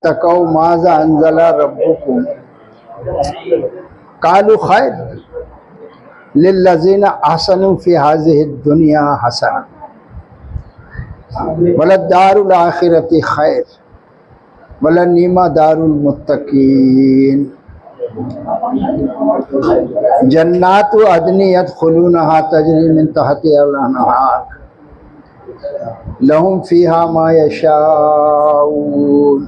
तकौ माज़ा अंज़ला रब्बुकुम कालू खैर लिल्लज़ीना अहसनु फ़ी हाज़िहि दुनिया हसना वलद्दारुल आखिरति खैर वलनिमा दारुल मुत्तकीन जन्नातु अदनी यदखुलूनहा तजरी मिन तहतिहल अनहार लहुम फ़ीहा मा यशाऊन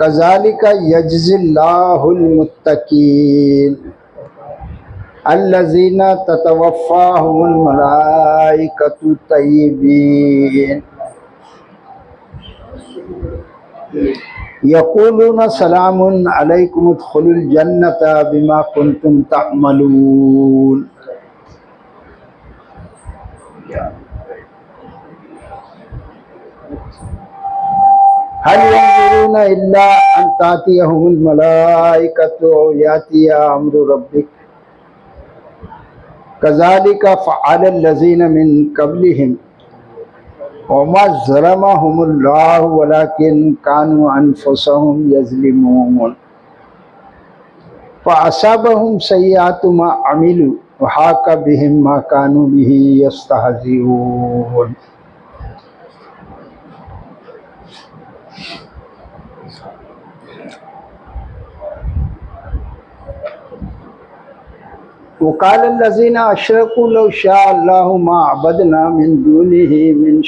कज़ालिका यज्ज़िल्लाहुल मुत्तकीन अल्लज़ीना ततवफ़्फ़ाहुमुल मलाइकतु तय्यिबीन यक़ूलूना सलामुन अलैकुम उदखुलुल जन्नता बिमा कुन्तुम तअमलून। हल यंजुरूना इल्ला अन तातियहुमुल मलाइकतु औ यातिया अम्रु रब्बिक कज़ालिका फ़अलल्लज़ीना मिन क़ब्लिहिम वमा ज़लमहुमुल्लाहु वलाकिन कानू अनफुसहुम यज़लिमून फ़असाबहुम सय्यिआतु मा अमिलू वहाका बिहिम मा कानू बिही यस्तहज़िऊन। वक़ालल्लज़ीना अशरकू लौ शाअल्लाहु मा अबदना मिन दूनिही मिन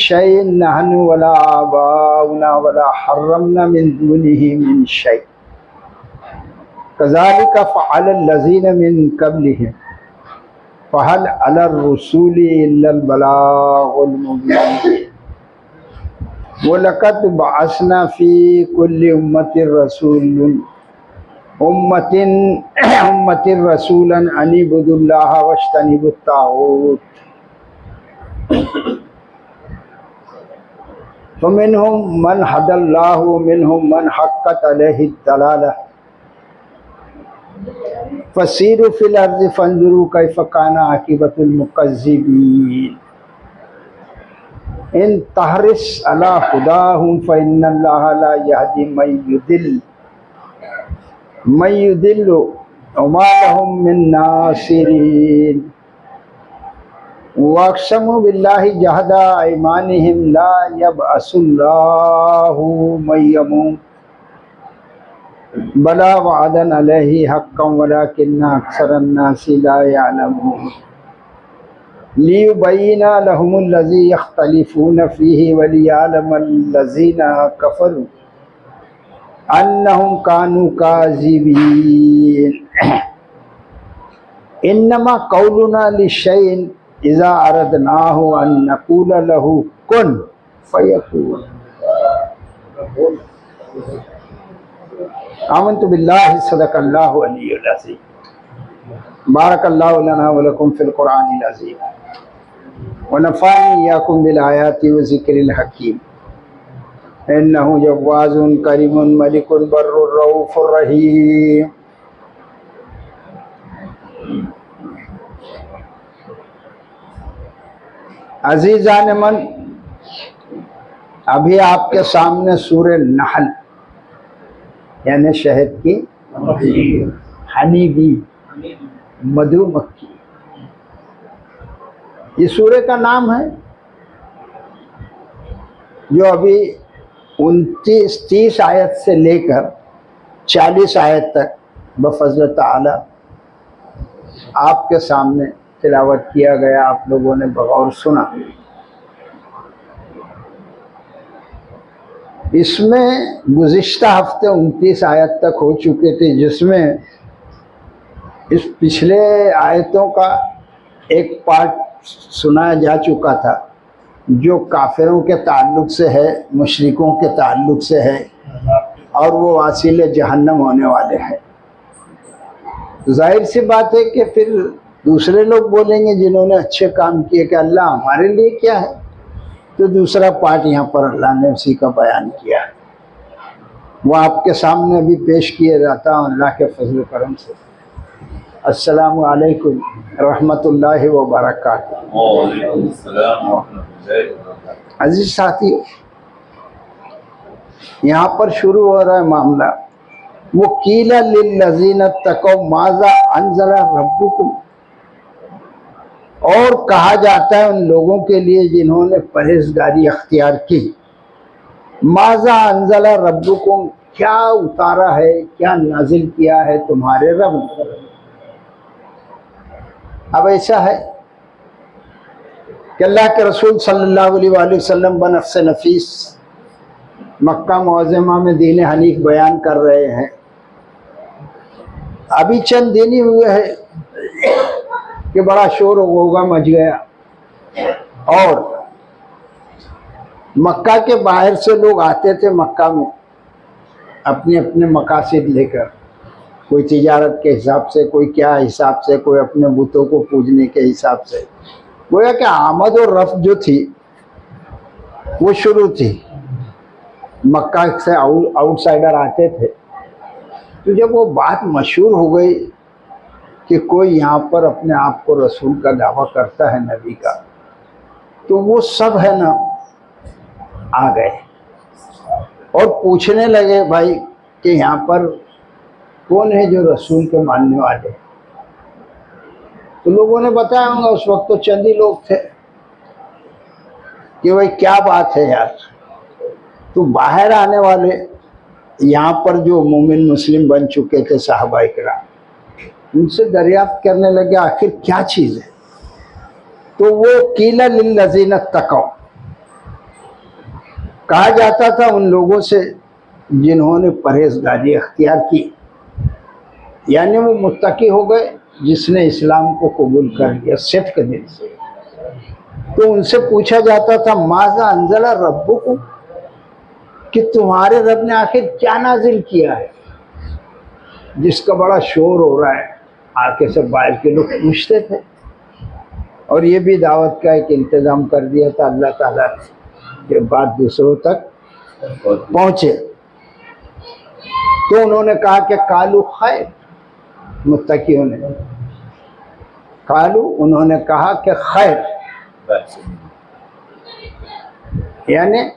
शैइन नहनु वला आबाउना वला हर्रमना मिन दूनिही मिन शै कज़ालिका फ़अलल्लज़ीना मिन क़ब्लिहिम फ़हल अलर रसूलि इल्लल बलागुल मुबीन वलक़द बअसना फ़ी कुल्लि उम्मतिन रसूलन अनिबुदुल्लाह वज्तनिबुत ताग़ूत फ़मिनहुम मन हदल्लाहु वमिनहुम मन हक़्क़त अलैहिद दलालह फ़सीरू फ़िल अर्ज़ि फ़ंज़ुरू कैफ़ काना आक़िबतुल मुकज़्ज़िबीन इन तहरिस अला हुदाहुम फ़इन्नल्लाह ला यहदी मन युदिल्लु वमा लहुम मिन नासिरीन वअक़समू बिल्लाहि जहदा अयमानिहिम ला यबअसुल्लाहु मन यमूत बला वअदन अलैहि हक़्क़न वलाकिन्ना अक्सरन्नासि ला यअलमून लियुबय्यिना लहुमुल्लज़ी यख्तलिफ़ूना फ़ीहि वलियअलमल्लज़ीना कफ़रू अन्नहुम कानू काज़िबीन इन्नमा क़ौलुना लिशैइन इज़ा अरदनाहु अन नक़ूल लहू कुन फ़यकून। आमन्तु बिल्लाहि सदक़ल्लाहु अलियुल अज़ीम। बारकल्लाहु लना व लकुम फ़िल क़ुरआनिल अज़ीम व नफ़अनी इय्याकुम बिल आयाति व ज़िक्रिल हकीम इन्नहु जव्वाज़ुन करीमुन मलिकुन बर्रुर रऊफ़ुर रहीम। अज़ीज़ान मन, अभी आपके सामने सूरह नहल यानी शहद की हनी बी मधुमक्खी, ये सूरह का नाम है जो अभी 29-30 आयत से लेकर 40 आयत तक बफ़ज़्ल ताला आपके सामने तिलावत किया गया, आप लोगों ने बगौर सुना। इसमें गुज़िश्ता हफ्ते 29 आयत तक हो चुके थे, जिसमें इस पिछले आयतों का एक पार्ट सुनाया जा चुका था जो काफिरों के ताल्लुक़ से है, मुशरिकों के ताल्लुक़ से है और वो वासिले जहन्नम होने वाले हैं। तो जाहिर सी बात है कि फिर दूसरे लोग बोलेंगे जिन्होंने अच्छे काम किए कि अल्लाह हमारे लिए क्या है, तो दूसरा पार्ट यहाँ पर अल्लाह ने उसी का बयान किया है, वो आपके सामने भी पेश किया जाता है अल्लाह के फजल करम से। अस्सलामु अलैकुम रहमतुल्लाहि व बरकातुहू। अजीज साथियों, यहाँ पर शुरू हो रहा है मामला। वो कीला लिल्लज़ीना तक़ौ माज़ा अंज़ला रब्बुकुम, और कहा जाता है उन लोगों के लिए जिन्होंने परहेजगारी अख्तियार की, माज़ा अंज़ला रब्बुकुम, क्या उतारा है, क्या नाजिल किया है तुम्हारे रब ने। अब ऐसा है कि अल्लाह के रसूल सल्लल्लाहु अलैहि वसल्लम बनफ्स नफीस मक्का मुअज़्ज़मा में दीन हनीफ बयान कर रहे हैं। अभी चंद दिन ही हुए हैं कि बड़ा शोर होगा मच गया, और मक्का के बाहर से लोग आते थे मक्का में अपने अपने मकासद लेकर, कोई तिजारत के हिसाब से, कोई क्या हिसाब से, कोई अपने बुतों को पूजने के हिसाब से। गोया कि आमद और रफ्त जो थी वो शुरू थी, मक्का से आउटसाइडर आते थे। तो जब वो बात मशहूर हो गई कि कोई यहाँ पर अपने आप को रसूल का दावा करता है, नबी का, तो वो सब है ना आ गए और पूछने लगे भाई कि यहाँ पर कौन है जो रसूल के मानने वाले। तो लोगों ने बताया होंगे, उस वक्त तो चंद ही लोग थे, कि भाई क्या बात है यार। तो बाहर आने वाले यहाँ पर जो मोमिन मुस्लिम बन चुके थे साहबा इकराम, उनसे दरियाफ्त करने लगे आखिर क्या चीज़ है। तो वो कीला लिल्लज़ीना तक़ौ, कहा जाता था उन लोगों से जिन्होंने परहेजगारी अख्तियार की, यानी वो मुत्तकी हो गए जिसने इस्लाम को कबूल कर लिया सिद्क़ दिल से। तो उनसे पूछा जाता था माज़ा अंज़ला रब्बुकुम, कि तुम्हारे रब ने आखिर क्या नाजिल किया है, जिसका बड़ा शोर हो रहा है। आके सब बाहर के लोग पूछते थे, और ये भी दावत का एक इंतज़ाम कर दिया था अल्लाह ताला ने कि बात दूसरों तक पहुँचे। तो उन्होंने कहा कि कालू खैर, मुत्तकियों ने कालू, उन्होंने कहा कि खैर, यानी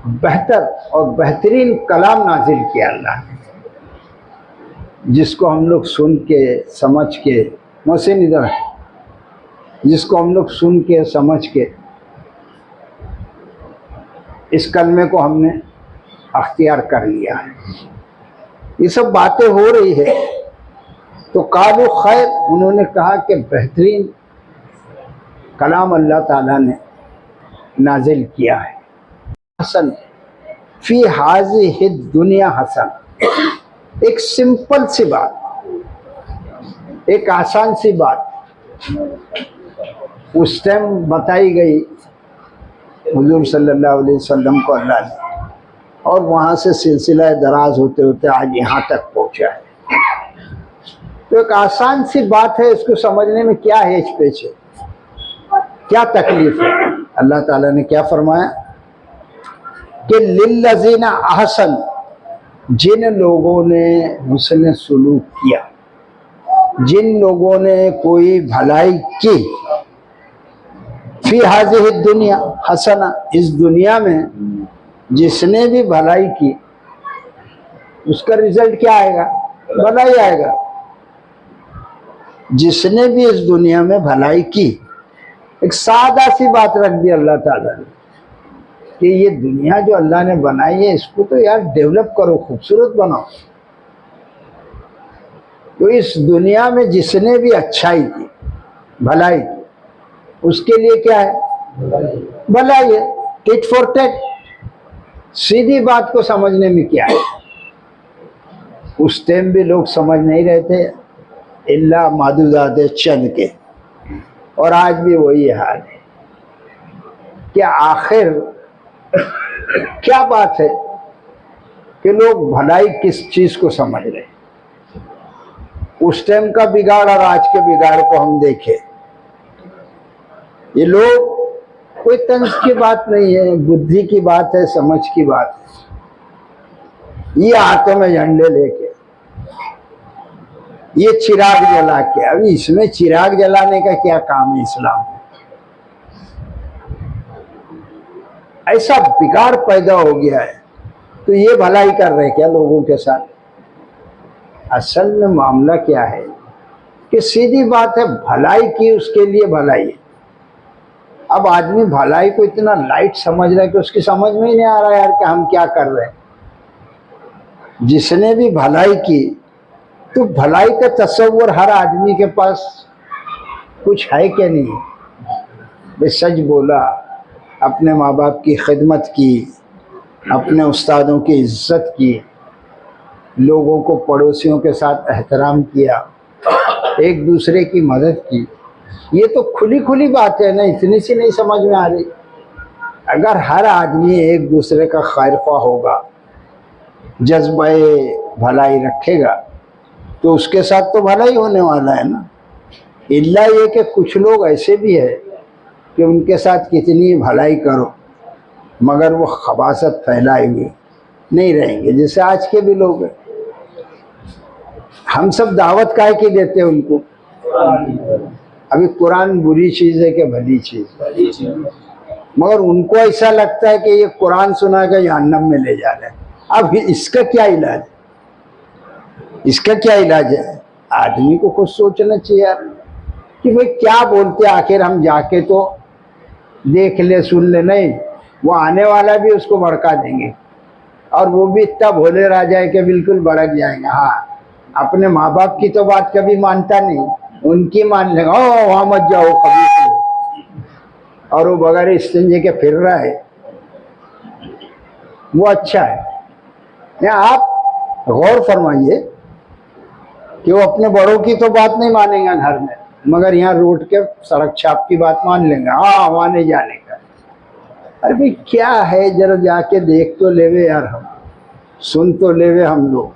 बेहतर और बेहतरीन कलाम नाजिल किया अल्लाह ने, जिसको हम लोग सुन के समझ के, मोहसिन इधर, जिसको हम लोग सुन के समझ के इस कलमे को हमने अख्तियार कर लिया है। ये सब बातें हो रही है। तो कालू खैर, उन्होंने कहा कि बेहतरीन कलाम अल्लाह ताला ने नाजिल किया है। हसन फी हाज़िहि दुनिया हसन, एक सिंपल सी बात, एक आसान सी बात उस टाइम बताई गई हुजूर सल्लल्लाहु अलैहि वसल्लम को अल्लाह ने, और वहाँ से सिलसिला दराज होते होते आज यहाँ तक पहुँचा है। तो एक आसान सी बात है, इसको समझने में क्या हेच पेच है, क्या तकलीफ है। अल्लाह ताला ने क्या फरमाया कि लिल्लज़ीना अहसन, जिन लोगों ने हुस्न सुलूक किया, जिन लोगों ने कोई भलाई की, फी हाज़िहि दुनिया हसना, इस दुनिया में जिसने भी भलाई की उसका रिजल्ट क्या आएगा, भलाई आएगा। जिसने भी इस दुनिया में भलाई की, एक सादा सी बात रख दी अल्लाह ताला ने कि ये दुनिया जो अल्लाह ने बनाई है इसको तो यार डेवलप करो, खूबसूरत बनाओ। तो इस दुनिया में जिसने भी अच्छाई की, भलाई की, उसके लिए क्या है, भलाई है। टिट फॉर टेट, सीधी बात को समझने में क्या है। उस टाइम भी लोग समझ नहीं रहे थे इल्ला मादूदाते चंद के, और आज भी वही हाल है कि आखिर क्या बात है कि लोग भलाई किस चीज को समझ रहे। उस टाइम का बिगाड़ और आज के बिगाड़ को हम देखें, ये लोग, कोई तंज की बात नहीं है, बुद्धि की बात है, समझ की बात है। ये हाथों में झंडे लेके, ये चिराग जला के, अभी इसमें चिराग जलाने का क्या काम है इस्लाम में। ऐसा बिगाड़ पैदा हो गया है तो ये भलाई कर रहे क्या लोगों के साथ? असल में मामला क्या है कि सीधी बात है, भलाई की उसके लिए भलाई है। अब आदमी भलाई को इतना लाइट समझ रहा है कि उसकी समझ में ही नहीं आ रहा यार कि हम क्या कर रहे हैं। जिसने भी भलाई की तो भलाई का तस्वुर हर आदमी के पास कुछ है क्या नहीं? वे सच बोला, अपने माँ बाप की खिदमत की, अपने उस्तादों की इज्जत की, लोगों को पड़ोसियों के साथ एहतराम किया, एक दूसरे की मदद की। ये तो खुली खुली बात है ना, इतनी सी नहीं समझ में आ रही। अगर हर आदमी एक दूसरे का खैरख्वाह होगा, जज्बा भलाई रखेगा, तो उसके साथ तो भलाई होने वाला है ना। इल्ला ये कि कुछ लोग ऐसे भी है कि उनके साथ कितनी भलाई करो मगर वो खबासत फैलाए हुए नहीं रहेंगे, जैसे आज के भी लोग हैं। हम सब दावत काहे की देते हैं उनको? अभी कुरान बुरी चीज़ है कि भली चीज़? मगर उनको ऐसा लगता है कि ये कुरान सुना के जहन्नम में ले जा रहे हैं। अब इसका क्या इलाज है? इसका क्या इलाज है? आदमी को खुद सोचना चाहिए यार कि भाई क्या बोलते, आखिर हम जाके तो देख ले सुन ले। नहीं, वो आने वाला भी उसको भड़का देंगे और वो भी इतना भोले राजा है कि बिल्कुल भड़क जाएंगे। हाँ, अपने माँ बाप की तो बात कभी मानता नहीं, उनकी मान लेगा। ओ वहाँ मत जाओ कभी, और वो बगैर इस्तिंजे के फिर रहा है, वो अच्छा है। या आप गौर फरमाइए कि वो अपने बड़ों की तो बात नहीं मानेंगे घर में, मगर यहाँ रोड के सड़क छाप की बात मान लेंगे। हाँ, वहाँ नहीं जाने का। अरे भाई क्या है, जरा जाके देख तो लेवे यार, हम सुन तो लेवे हम लोग।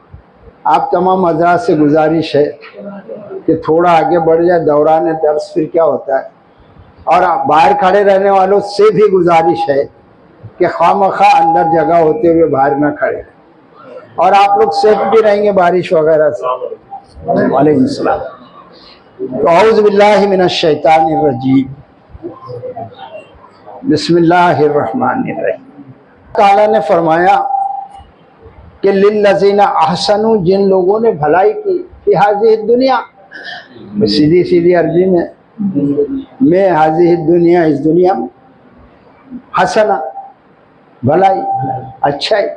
आप तमाम हजरात से गुजारिश है कि थोड़ा आगे बढ़ जाए दौरान दर्स, फिर क्या होता है। और बाहर खड़े रहने वालों से भी गुजारिश है कि खामखा अंदर जगह होते हुए बाहर ना खड़े रहें, और आप लोग सेफ भी रहेंगे बारिश वगैरह से। वालेकुम सलाम। तो औज़ु बिल्लाहि मिनश शैतानिर रजीम, बिस्मिल्लाहिर्रहमानिर रहीम। ताला ने फरमाया कि लिल्लज़ीना अहसनु, जिन लोगों ने भलाई की, फी हाज़िहि दुनिया, सीधी सीधी अरबी में हाज़िहि दुनिया, इस दुनिया में, हसना भलाई, अच्छाई।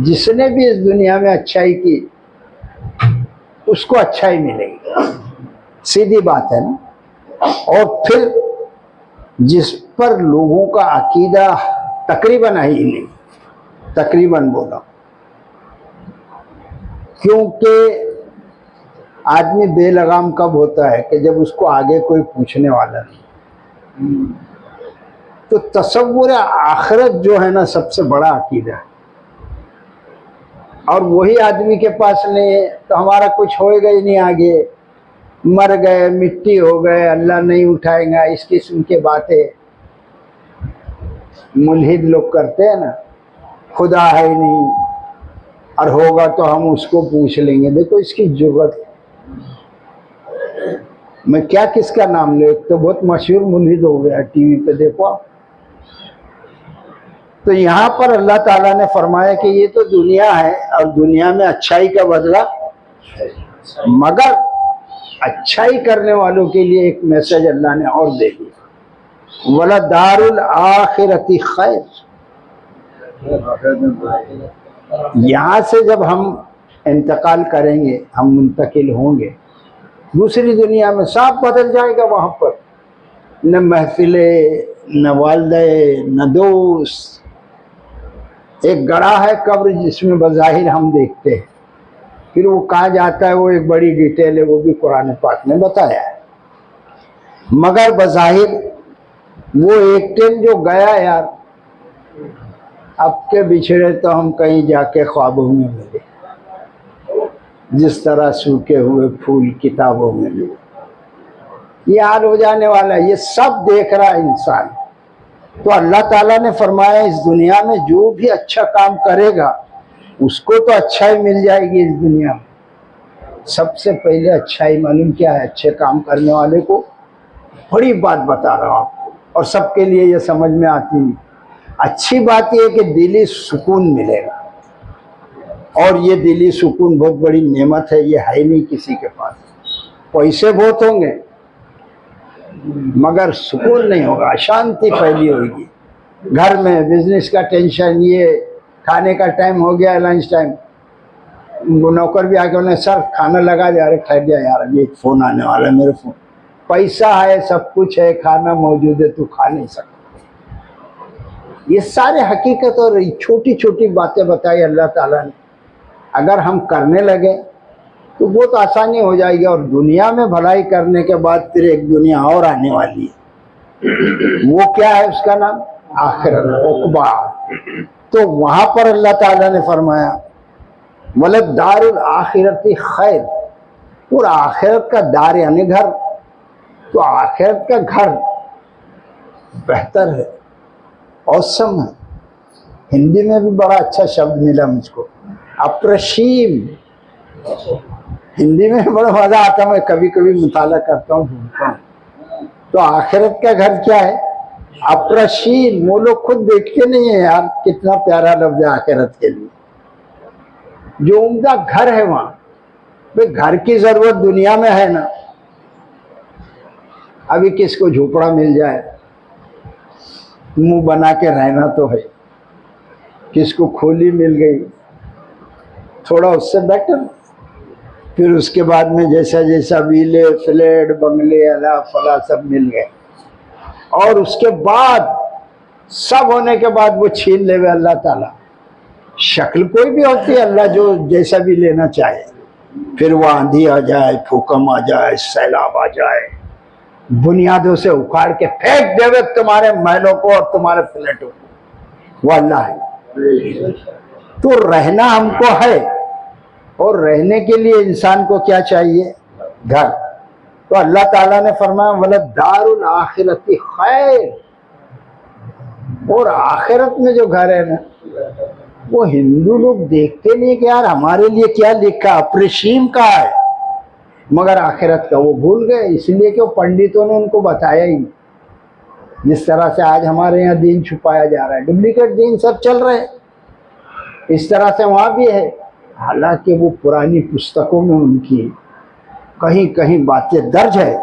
जिसने भी इस दुनिया में अच्छाई की उसको अच्छाई मिलेगी, सीधी बात है ना। और फिर जिस पर लोगों का अकीदा तकरीबन है ही नहीं, तकरीबन बोला, क्योंकि आदमी बेलगाम कब होता है कि जब उसको आगे कोई पूछने वाला नहीं। तो तसव्वुर आखिरत जो है ना, सबसे बड़ा अकीदा है, और वही आदमी के पास नहीं है तो हमारा कुछ होएगा ही नहीं आगे। मर गए, मिट्टी हो गए, अल्लाह नहीं उठाएगा, इस किस्म की बातें मुल्हिद लोग करते हैं ना। खुदा है ही नहीं, और होगा तो हम उसको पूछ लेंगे। देखो इसकी जरूरत, मैं क्या किसका नाम ले, तो बहुत मशहूर मुल्हिद हो गया टीवी पे, देखो। तो यहाँ पर अल्लाह ताला ने फरमाया कि ये तो दुनिया है और दुनिया में अच्छाई का बदला, मगर अच्छाई करने वालों के लिए एक मैसेज अल्लाह ने और दे दिया, वला दारुल आखिरती खैर। यहाँ से जब हम इंतकाल करेंगे, हम मुंतकिल होंगे दूसरी दुनिया में, सब बदल जाएगा। वहाँ पर न महफिलें, न वालदे, न दोस्त। एक गड़ा है कब्र जिसमें बज़ाहिर हम देखते हैं, फिर वो कहाँ जाता है वो एक बड़ी डिटेल है, वो भी कुरान पाक ने बताया है। मगर बज़ाहिर वो एक दिन जो गया यार, अब के बिछड़े तो हम कहीं जाके ख्वाबों में मिले, जिस तरह सूखे हुए फूल किताबों में मिले। ये हाल हो जाने वाला है, ये सब देख रहा है इंसान। तो अल्लाह ताला ने फरमाया इस दुनिया में जो भी अच्छा काम करेगा उसको तो अच्छाई मिल जाएगी इस दुनिया में। सबसे पहले अच्छाई मालूम क्या है? अच्छे काम करने वाले को बड़ी बात बता रहा हूँ आपको, और सबके लिए ये समझ में आती है। अच्छी बात यह कि दिली सुकून मिलेगा, और ये दिली सुकून बहुत बड़ी नेमत है, ये है नहीं किसी के पास। पैसे बहुत होंगे मगर सुकून नहीं होगा, अशांति फैली होगी घर में। बिजनेस का टेंशन, ये खाने का टाइम हो गया, लंच टाइम, नौकर भी आके उन्हें सर खाना लगा दे, अरे ठहर गया यार अभी एक फ़ोन आने वाला है मेरे फ़ोन। पैसा है, सब कुछ है, खाना मौजूद है, तू खा नहीं सकता। ये सारे हकीकत और छोटी छोटी बातें बताई अल्लाह ताला ने, अगर हम करने लगे तो बहुत आसानी हो जाएगी। और दुनिया में भलाई करने के बाद फिर एक दुनिया और आने वाली है, वो क्या है, उसका नाम आखिरत, उक़बा। तो वहां पर अल्लाह ताला ने फरमाया वलद दारुल आखिरती खैर, और आखिरत का दार यानी घर, तो आखिरत का घर बेहतर है, औसम है। हिंदी में भी बड़ा अच्छा शब्द मिला मुझको, अप्रशीम। हिंदी में बड़ा मजा आता है, मैं कभी कभी मुताला करता हूँ, ढूंढता हूँ। तो आखिरत का घर क्या है, अप्रशीम। वो लोग खुद देखते नहीं है यार, कितना प्यारा लफ्ज है आखिरत के लिए। जो उम्दा घर है वहां, भाई घर की जरूरत दुनिया में है ना। अभी किसको झोपड़ा मिल जाए, मुंह बना के रहना तो है, किसको खोली मिल गई, थोड़ा उससे बेटर। फिर उसके बाद में जैसा जैसा विले, फ्लैट, बंगले, अला फला सब मिल गए, और उसके बाद सब होने के बाद वो छीन ले अल्लाह ताला। शक्ल कोई भी होती है, अल्लाह जो जैसा भी लेना चाहे। फिर वो आंधी आ जाए, भूकंप आ जाए, सैलाब आ जाए, बुनियादों से उखाड़ के फेंक देवे तुम्हारे महलों को और तुम्हारे फ्लैटों को, वो अल्लाह है। तो रहना हमको है, और रहने के लिए इंसान को क्या चाहिए, घर। तो अल्लाह ताला ने फरमाया वलद दारुल आखिरती खैर, और आखिरत में जो घर है ना, वो हिंदू लोग देखते नहीं कि यार हमारे लिए क्या लिखा, अप्रशीम का है, मगर आखिरत का वो भूल गए, इसलिए कि पंडितों ने उनको बताया ही नहीं। जिस तरह से आज हमारे यहाँ दीन छुपाया जा रहा है, डुप्लीकेट दीन सब चल रहे हैं, इस तरह से वहाँ भी है। हालांकि वो पुरानी पुस्तकों में उनकी कहीं कहीं बातें दर्ज है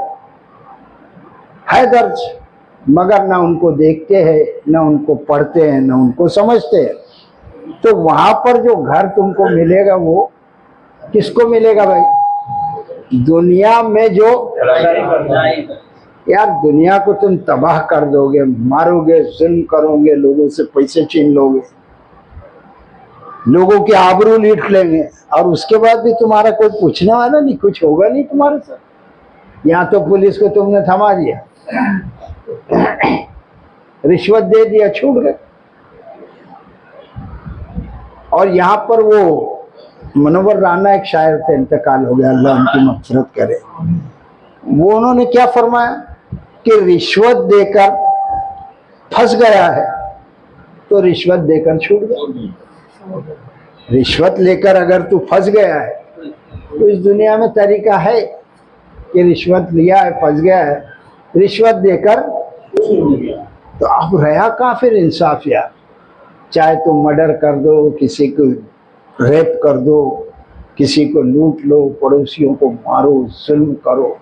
दर्ज, मगर ना उनको देखते हैं, ना उनको पढ़ते हैं, ना उनको समझते हैं। तो वहां पर जो घर तुमको मिलेगा वो किसको मिलेगा भाई, दुनिया में जो, यार दुनिया को तुम तबाह कर दोगे, मारोगे, जुल्म करोगे, लोगों से पैसे छीन लोगे, लोगों की आबरू लूट लेंगे, और उसके बाद भी तुम्हारा कोई पूछने वाला नहीं, कुछ होगा नहीं तुम्हारे साथ। यहाँ तो पुलिस को तुमने थमा दिया, रिश्वत दे दिया, छूट गए। और यहाँ पर वो मनोवर राना एक शायर थे, इंतकाल हो गया, अल्लाह उनकी मग़फ़िरत करे। वो उन्होंने क्या फरमाया कि रिश्वत देकर फंस गया है तो रिश्वत देकर छूट गया। रिश्वत लेकर अगर तू फंस गया है तो इस दुनिया में तरीका है कि रिश्वत लिया है, फंस गया है, रिश्वत देकर। तो अब रहा कहाँ फिर इंसाफ यार। चाहे तुम मर्डर कर दो, किसी को रेप कर दो, किसी को लूट लो, पड़ोसियों को मारो, जुल्म करो,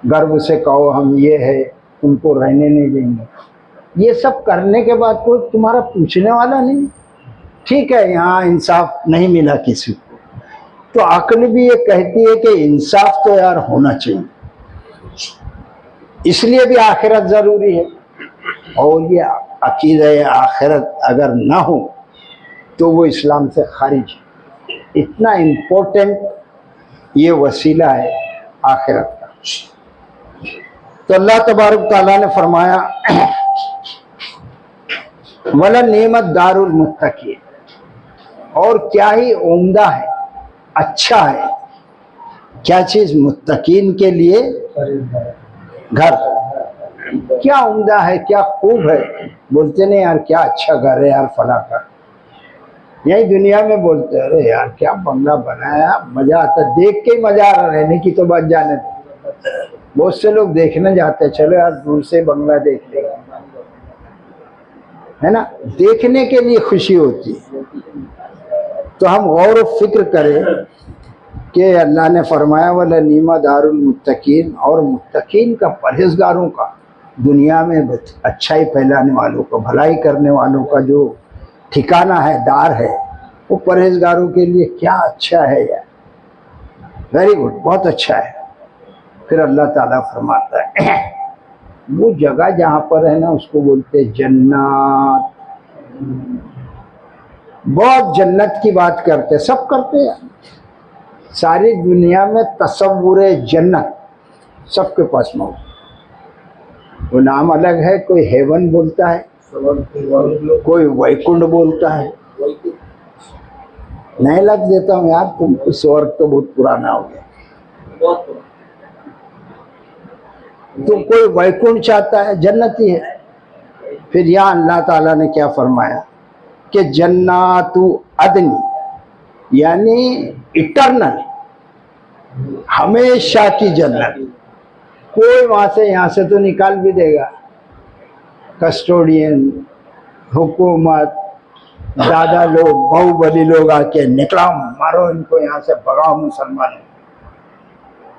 गर्व से कहो हम ये है, तुमको रहने नहीं देंगे, ये सब करने के बाद कोई तुम्हारा पूछने वाला नहीं। ठीक है, यहाँ इंसाफ नहीं मिला किसी को, तो अक्ल भी ये कहती है कि इंसाफ तो यार होना चाहिए, इसलिए भी आखिरत जरूरी है। और ये अकीदा आखिरत अगर ना हो तो वो इस्लाम से खारिज है। इतना इम्पोर्टेंट ये वसीला है आखिरत का। तो अल्लाह तबारक ताला ने फरमाया वला नेमत दारुल मुत्तकीन, और क्या ही उम्दा है, अच्छा है। क्या चीज, मुत्तकीन के लिए घर। क्या उम्दा है, क्या खूब है। बोलते नहीं यार क्या अच्छा घर है यार फला का, यही दुनिया में बोलते अरे यार क्या बंगला बनाया, मजा आता, देख के ही मजा आ रहा, रहने की तो बात जाने दो। बहुत से लोग देखने जाते हैं, चलो यार दूर से बंगला देख लेंगे, है ना, देखने के लिए खुशी होती है। तो हम गौर व फिक्र करें कि अल्लाह ने फरमाया वाला नीमा दारुल मुत्तकीन, और मुत्तकीन का, परहेजगारों का, दुनिया में अच्छाई फैलाने वालों का, भलाई करने वालों का जो ठिकाना है, दार है, वो परहेजगारों के लिए क्या अच्छा है यार, वेरी गुड, बहुत अच्छा है। फिर अल्लाह ताला फरमाता है वो जगह जहाँ पर है ना, उसको बोलते हैं जन्नत। बहुत जन्नत की बात करते, सब करते हैं, सारी दुनिया में तसव्वुर जन्नत सबके पास मौजूद। वो नाम अलग है, कोई हेवन बोलता है, कोई वैकुंठ बोलता है। नहीं लग देता हूँ यार तुमको, स्वर्ग तो बहुत पुराना हो गया। तो कोई वैकुंठ चाहता है, जन्नती है। फिर यहाँ अल्लाह ताला ने क्या फरमाया कि जन्नातु अदनी, यानी इटरनल, हमेशा की जन्नत। कोई वहां से यहाँ से तो निकाल भी देगा, कस्टोडियन, हुकूमत, दादा लोग, बाहुबली लोग आके निकलाओ, मारो इनको यहाँ से, भगाओ मुसलमानों,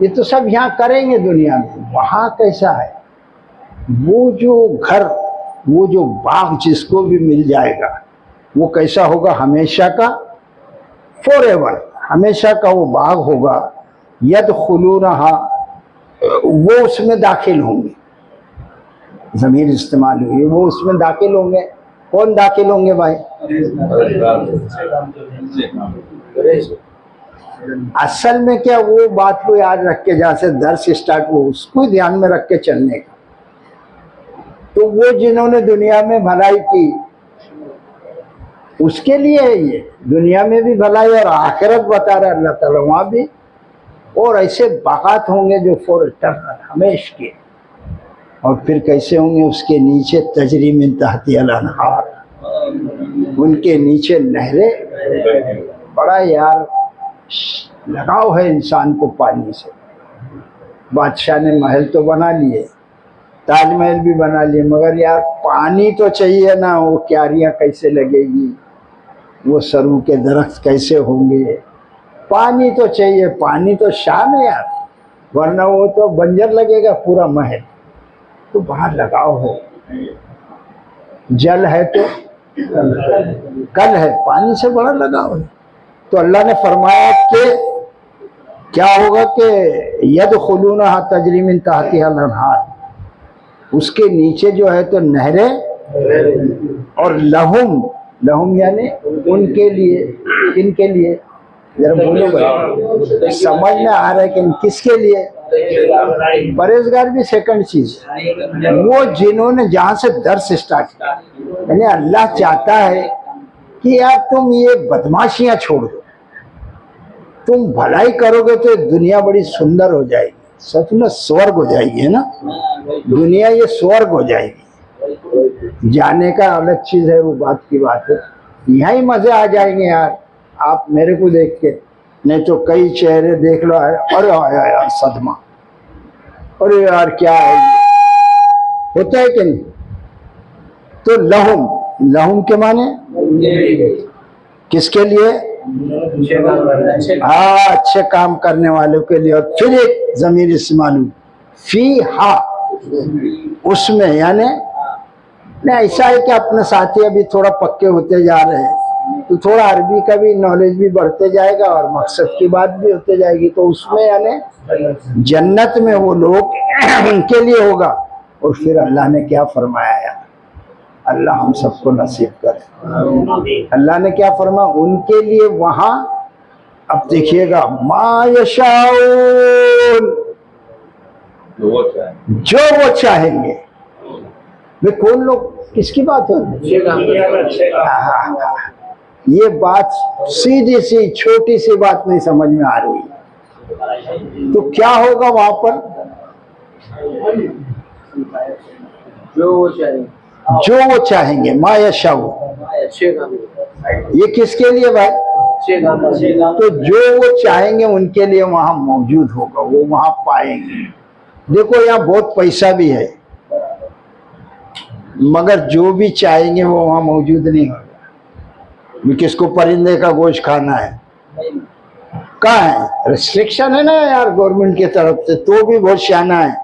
ये तो सब यहाँ करेंगे दुनिया में। वहां कैसा है, वो जो घर, वो जो बाग जिसको भी मिल जाएगा, वो कैसा होगा, हमेशा का, फॉरएवर, हमेशा का वो बाग होगा। यदखुलूनहा, वो उसमें दाखिल होंगे, ज़मीर इस्तेमाल हुई, वो उसमें दाखिल होंगे। कौन दाखिल होंगे भाई? असल में क्या, वो बात को याद रख के, जैसे दर्स स्टार्ट हो, उसको ध्यान में रख के चलने का। तो वो जिन्होंने दुनिया में भलाई की, उसके लिए है ये, दुनिया में भी भलाई और आखिरत बता रहा अल्लाह ताला, वहां भी। और ऐसे बाकात होंगे जो फॉर इटर्नल, हमेश के। और फिर कैसे होंगे, उसके नीचे तजरी मिन तहतिहल अनहार, उनके नीचे नहरें। बड़ा यार लगाव है इंसान को पानी से। बादशाह ने महल तो बना लिए, ताजमहल भी बना लिए, मगर यार पानी तो चाहिए ना। वो क्यारियां कैसे लगेगी, वो सरू के दरख्त कैसे होंगे, पानी तो चाहिए। पानी तो शान है यार, वरना वो तो बंजर लगेगा पूरा महल। तो बाहर लगाव है, जल है तो कल है, पानी से बड़ा लगाव है। तो अल्लाह ने फरमाया कि क्या होगा कि यदखुलूनहा तजरी मिन तहतिहल अनहार, उसके नीचे जो है तो नहरें, और लहुम, लहुम यानी उनके लिए, किनके लिए, जरा बोलो भाई, समझ में आ रहा है कि किसके लिए? परहेजगार भी सेकंड चीज, वो जिन्होंने जहां से दर्स स्टार्ट किया। यानी अल्लाह चाहता है कि यार तुम ये बदमाशियां छोड़ दो, तुम भलाई करोगे तो दुनिया बड़ी सुंदर हो जाएगी, सच में स्वर्ग हो जाएगी, है ना। दुनिया ये स्वर्ग हो जाएगी। जाने का अलग चीज है, वो बात की बात है। यहाँ ही मजे आ जाएंगे यार, आप मेरे को देख के, नहीं तो कई चेहरे देख लो, अरे यार सदमा, अरे यार क्या है, होता है कि नहीं। तो लहुम, लहुम के माने किसके लिए? हाँ, अच्छे काम करने वालों के लिए। और फिर एक ज़मीर इस्तेमाल हुई, फी हा, उसमें, यानी ऐसा है कि अपने साथी अभी थोड़ा पक्के होते जा रहे हैं, तो थोड़ा अरबी का भी नॉलेज भी बढ़ते जाएगा और मकसद की बात भी होते जाएगी। तो उसमें यानी जन्नत में वो लोग उनके लिए होगा। और फिर अल्लाह ने क्या फरमाया यार, अल्लाह हम सबको नसीब करे। अल्लाह ने क्या फरमाया उनके लिए वहां, अब देखिएगा, मा यशाऊन, जो वो चाहेंगे। वे कौन लोग, किसकी बात हो रही है? ये बात सीधी सी छोटी सी बात नहीं समझ में आ रही। तो क्या होगा वहां पर? जो वो चाहेंगे, मा यशाऊ, ये किसके लिए भाई? तो जो वो चाहेंगे उनके लिए वहां मौजूद होगा, वो वहां पाएंगे। देखो यहाँ बहुत पैसा भी है, मगर जो भी चाहेंगे वो वहां मौजूद नहीं होगा। भी किसको परिंदे का गोश्त खाना है? कहाँ है? रिस्ट्रिक्शन है ना यार गवर्नमेंट की तरफ से। तो भी बहुत शाना है।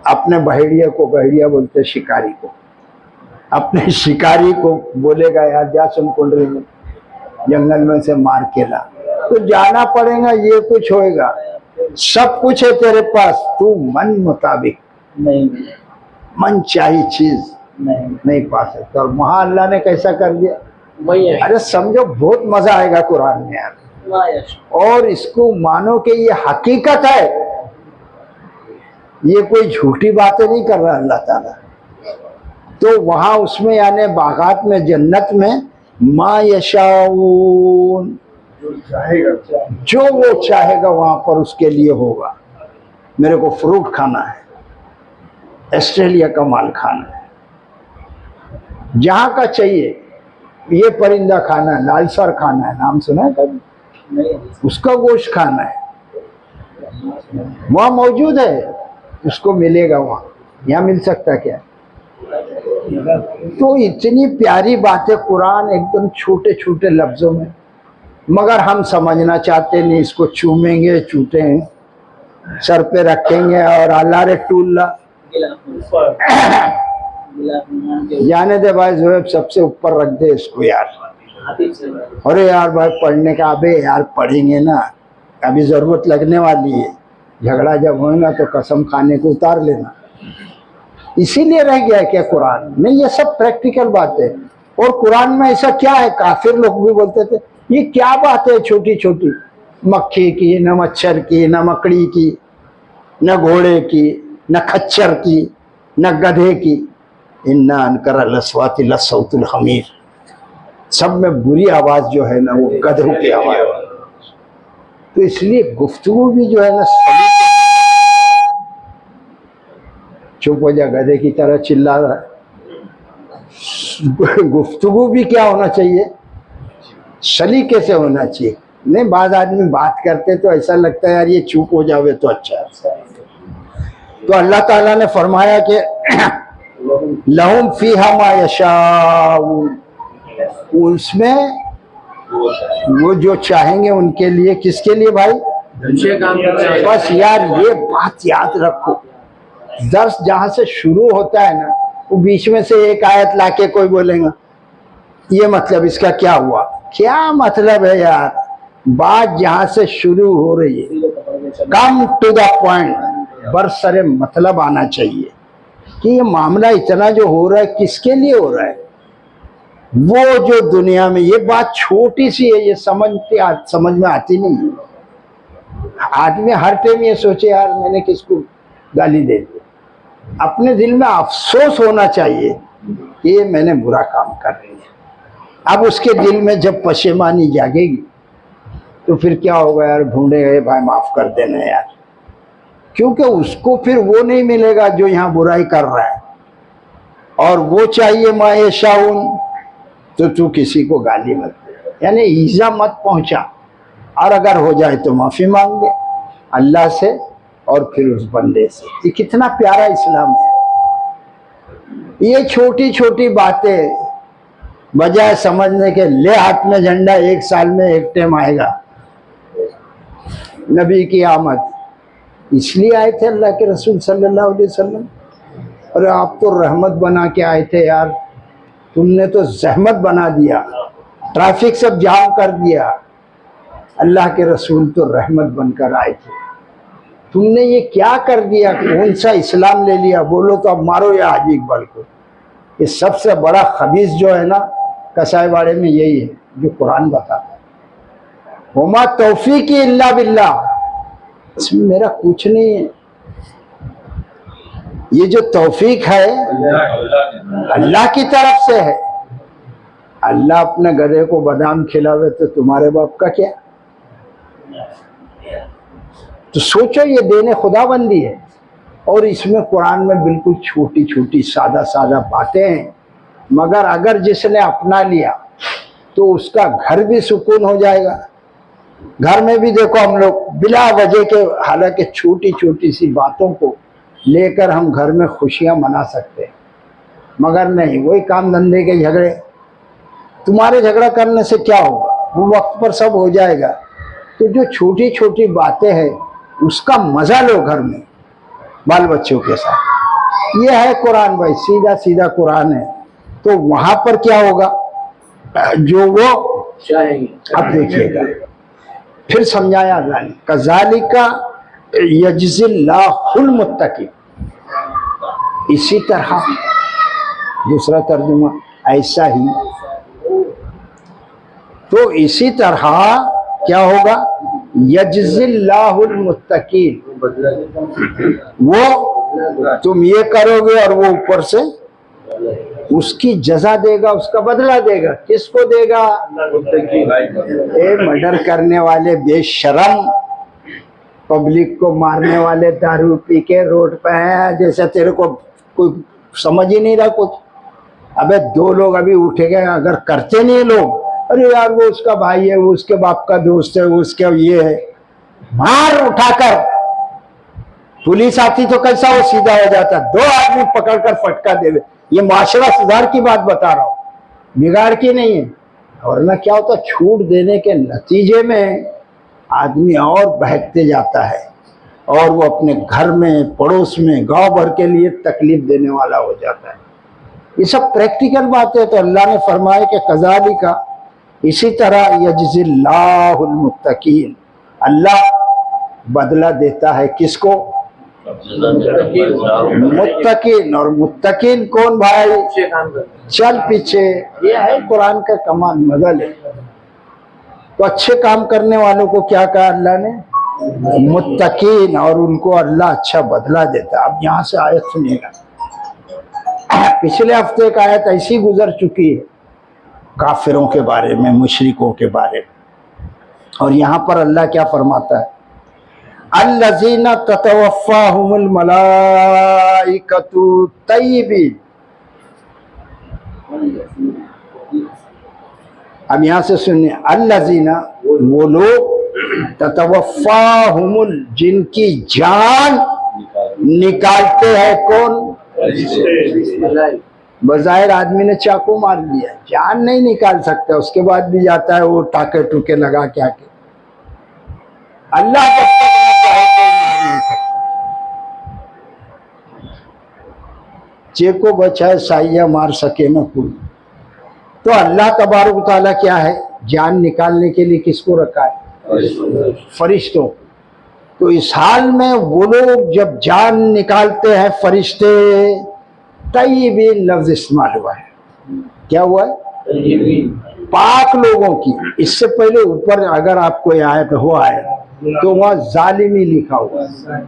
अपने बहेड़िया को बहेड़िया बोलते, शिकारी को अपने शिकारी को बोलेगा यार जा सुन कुंडली में जंगल में से मार के ला, तो जाना पड़ेगा। ये कुछ होएगा? सब कुछ है तेरे पास, तू मन मुताबिक नहीं, मन चाहिए चीज नहीं पा सकता। और वहां अल्लाह ने कैसा कर दिया वही है। अरे समझो बहुत मजा आएगा कुरान में यार। और इसको मानो कि ये हकीकत है, ये कोई झूठी बातें नहीं कर रहा अल्लाह ताला। तो वहां उसमें यानी बागात में जन्नत में मा यशाऊन, जो वो चाहेगा वहां पर उसके लिए होगा। मेरे को फ्रूट खाना है, ऑस्ट्रेलिया का माल खाना है, जहां का चाहिए, ये परिंदा खाना है, लालसर खाना है, नाम सुना है कभी? उसका गोश्त खाना है, वहां मौजूद है, उसको मिलेगा वहां। यहाँ मिल सकता क्या? तो इतनी प्यारी बातें कुरान एकदम छोटे छोटे लफ्जों में, मगर हम समझना चाहते नहीं। इसको चूमेंगे, चूते हैं, सर पे रखेंगे और अल्लाह रे टूल्ला जाने दे भाई, जो सबसे ऊपर रख दे इसको यार। अरे यार भाई पढ़ने का, अबे यार पढ़ेंगे ना, अभी जरूरत लगने वाली है। झगड़ा जब होगा तो कसम खाने को उतार लेना। इसीलिए रह गया है क्या कुरान? नहीं, ये सब प्रैक्टिकल बात है। और कुरान में ऐसा क्या है? काफिर लोग भी बोलते थे ये क्या बात है छोटी छोटी, मक्खी की, न मच्छर की, न मकड़ी की, न घोड़े की, न खच्चर की, न गधे की। इन्ना अनकर लस्वाति लसौतुल हमीर, सब में बुरी आवाज जो है ना वो गधों की आवाज। तो इसलिए गुफ्तगू भी जो है ना, चुप हो जा, गधे की तरह चिल्ला रहा है। गुफ्तगू भी क्या होना चाहिए? सलीके से होना चाहिए। नहीं, बाद आदमी बात करते तो ऐसा लगता है यार ये चुप हो जावे तो अच्छा है। तो अल्लाह ताला ने फरमाया कि लहुम फीहा मा यशाऊन, उसमें वो जो चाहेंगे उनके लिए। किसके लिए भाई? बस यार ये बात याद रखो, दर्स जहां से शुरू होता है ना, वो बीच में से एक आयत लाके कोई बोलेगा ये मतलब इसका क्या हुआ? क्या मतलब है यार? बात जहां से शुरू हो रही है, कम टू द पॉइंट, बरसरे मतलब आना चाहिए कि ये मामला इतना जो हो रहा है किसके लिए हो रहा है। वो जो दुनिया में, ये बात छोटी सी है, ये समझ में आती नहीं है। आदमी हर टाइम ये सोचे यार मैंने किसको गाली दे दी। अपने दिल में अफसोस होना चाहिए कि ये मैंने बुरा काम कर रही है। अब उसके दिल में जब पशेमानी जागेगी तो फिर क्या होगा यार? ढूंढेगा भाई माफ कर देना यार, क्योंकि उसको फिर वो नहीं मिलेगा जो यहाँ बुराई कर रहा है। और वो चाहिए मायशाउन, तो तू किसी को गाली मत दे, यानी ईजा मत पहुंचा। और अगर हो जाए तो माफी मांग ले अल्लाह से और फिर उस बंदे से। ये कितना प्यारा इस्लाम है। ये छोटी छोटी बातें बजाय समझने के, ले हाथ में झंडा, एक साल में एक टाइम आएगा नबी की आमद, इसलिए आए थे अल्लाह के रसूल सल्लल्लाहु अलैहि वसल्लम। और आप तो रहमत बना के आए थे यार, तुमने तो जहमत बना दिया, ट्रैफिक सब जाम कर दिया। अल्लाह के रसूल तो रहमत बनकर आए थे, तुमने ये क्या कर दिया? कौन सा इस्लाम ले लिया? बोलो तो अब मारो या हाजी इकबाल को। ये सबसे बड़ा खबीस जो है ना कसाईवाड़े में यही है जो कुरान बताता है, वमा तौफीकी इल्ला बिल्लाह, इसमें मेरा कुछ नहीं है। ये जो तौफीक है अल्लाह की तरफ से है। अल्लाह अपने गधे को बादाम खिलावे तो तुम्हारे बाप का क्या? तो सोचो ये देने खुदाबंदी है। और इसमें कुरान में बिल्कुल छोटी छोटी सादा सादा बातें हैं, मगर अगर जिसने अपना लिया तो उसका घर भी सुकून हो जाएगा। घर में भी देखो हम लोग बिला वजह के, हालांकि छोटी छोटी सी बातों को लेकर हम घर में खुशियां मना सकते हैं, मगर नहीं, वही काम धंधे के झगड़े, तुम्हारे झगड़ा करने से क्या होगा, वो वक्त पर सब हो जाएगा। तो जो छोटी छोटी बातें हैं उसका मजा लो घर में बाल बच्चों के साथ। ये है कुरान भाई, सीधा सीधा कुरान है। तो वहां पर क्या होगा, जो वो अब देखिएगा फिर समझाया अल्लाह ने, कज़ालिका यजज़िल्लाहुल मुत्तक़ीन। इसी तरह दूसरा तर्जुमा ऐसा ही, तो इसी तरह क्या होगा, यजज़िल्लाहुल मुत्तक़ीन। वो तुम ये करोगे और वो ऊपर से उसकी जजा देगा, उसका बदला देगा। किसको देगा, मर्डर करने वाले बेशरम, पब्लिक को मारने वाले, दारू पी के रोड पे हैं, जैसे तेरे को कोई समझ ही नहीं रहा कुछ। अबे दो लोग अभी उठे गए, अगर करते नहीं लोग, अरे यार वो उसका भाई है, वो उसके बाप का दोस्त है, वो उसका ये है, मार उठाकर। पुलिस आती तो कैसा वो सीधा हो जाता, दो आदमी पकड़कर फटका देवे। ये माशरा सुधार की बात बता रहा हूं, बिगाड़ की नहीं है। और ना क्या होता, छूट देने के नतीजे में आदमी और बहकते जाता है और वो अपने घर में, पड़ोस में, गांव भर के लिए तकलीफ देने वाला हो जाता है। ये सब प्रैक्टिकल बात है। तो अल्लाह ने फरमाया कि कज़ालिका, इसी तरह यजज़िल्लाहुल मुत्तक़ीन, अल्लाह बदला देता है किसको, मुत्तकीन। और मुत्तकीन कौन भाई, चल पीछे, ये है कुरान का कमाल, मगल है। तो अच्छे काम करने वालों को क्या कहा अल्लाह ने, मुत्तकीन, और उनको अल्लाह अच्छा बदला देता। अब यहाँ से आयत सुनिएगा। पिछले हफ्ते का आयत ऐसी गुजर चुकी है काफिरों के बारे में, मुशरिकों के बारे में, और यहाँ पर अल्लाह क्या फरमाता है, अल्लज़ीना ततवफ़्फ़ाहुमुल मलाइकतु तय्यबीन। अब यहाँ से सुनिए, अल्लज़ीना, वो लोग, ततवफ़्फ़ाहुमुल, जिनकी जान निकालते हैं कौन, बज़ाहिर आदमी ने चाकू मार दिया, जान नहीं निकाल सकता, उसके बाद भी जाता है वो टाके टूके लगा के आके। अल्लाह जब तक न चाहे कोई मार नहीं सकता। जे को बचाए साइया मार सके न कोई। तो अल्लाह तबारक ताला क्या है, जान निकालने के लिए किसको रखा है, फरिश्तों। तो इस हाल में वो लोग जब जान निकालते हैं फरिश्ते, तय्यबीन लफ्ज इस्तेमाल हुआ है। क्या हुआ है, पाक लोगों की। इससे पहले ऊपर अगर आपको आयत हुआ है तो वहाँ जालिमी लिखा हुआ है।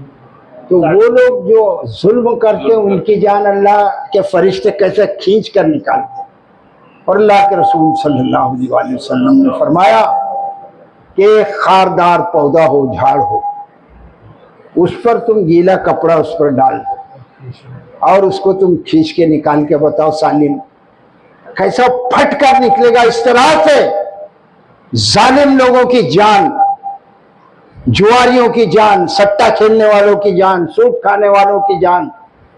तो वो लोग जो जुल्म करते हैं उनकी जान अल्लाह के फरिश्ते कैसे खींच कर निकालते हैं। और अल्लाह के रसूल सल्लल्लाहु अलैहि वसल्लम ने फरमाया कि खारदार पौधा हो, झाड़ हो, उस पर तुम गीला कपड़ा उस पर डाल दो और उसको तुम खींच के निकाल के बताओ सालिम, कैसा फट कर निकलेगा। इस तरह से जालिम लोगों की जान, जुआरियों की जान, सट्टा खेलने वालों की जान, सूद खाने वालों की जान,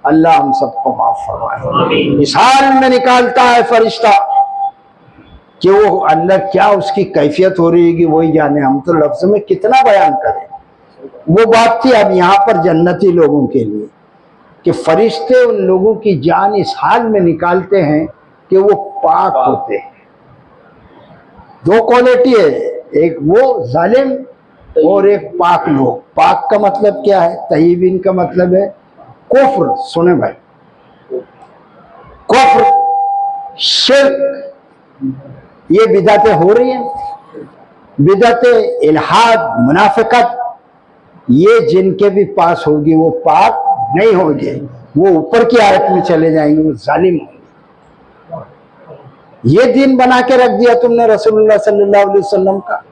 अल्लाह हम सबको माफ फरमाए। इस हाल में निकालता है फरिश्ता कि वो अंदर क्या उसकी कैफियत हो रही है वही जाने। हम तो लफ्ज में कितना बयान करें। वो बात थी अब यहाँ पर जन्नती लोगों के लिए कि फरिश्ते उन लोगों की जान इस हाल में निकालते हैं कि वो पाक होते हैं। दो क्वालिटी है, एक वो जालिम और एक पाक लोग। पाक का मतलब क्या है, तय्यबीन का मतलब है कुफ्र। सुने भाई, कुफ्र, शिर्क, ये बिदातें हो रही हैं, बिदातें, इल्हाद, मुनाफिकत, ये जिनके भी पास होगी वो पाक नहीं होंगे, वो ऊपर की आयत में चले जाएंगे, वो जालिम होंगे। ये दिन बना के रख दिया तुमने रसूलुल्लाह सल्लल्लाहु अलैहि वसल्लम का।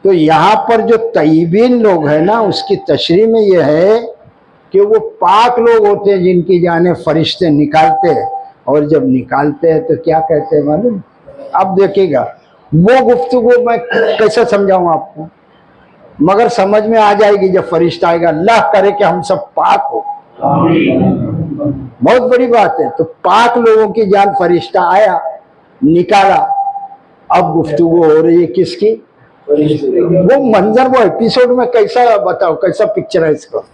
तो यहाँ पर जो तय्यबीन लोग हैं ना, उसकी तशरीह में ये है कि वो पाक लोग होते हैं जिनकी जाने फरिश्ते निकालते हैं। और जब निकालते हैं तो क्या कहते हैं मालूम, अब देखिएगा वो गुफ्तगू मैं कैसे समझाऊं आपको, मगर समझ में आ जाएगी जब फरिश्ता आएगा। अल्लाह करे कि हम सब पाक हो, बहुत बड़ी बात है। तो पाक लोगों की जान फरिश्ता आया, निकाला, अब गुफ्तगू हो रही है किसकी? वो मंजर, वो एपिसोड में कैसा बताओ, कैसा पिक्चराइज करो,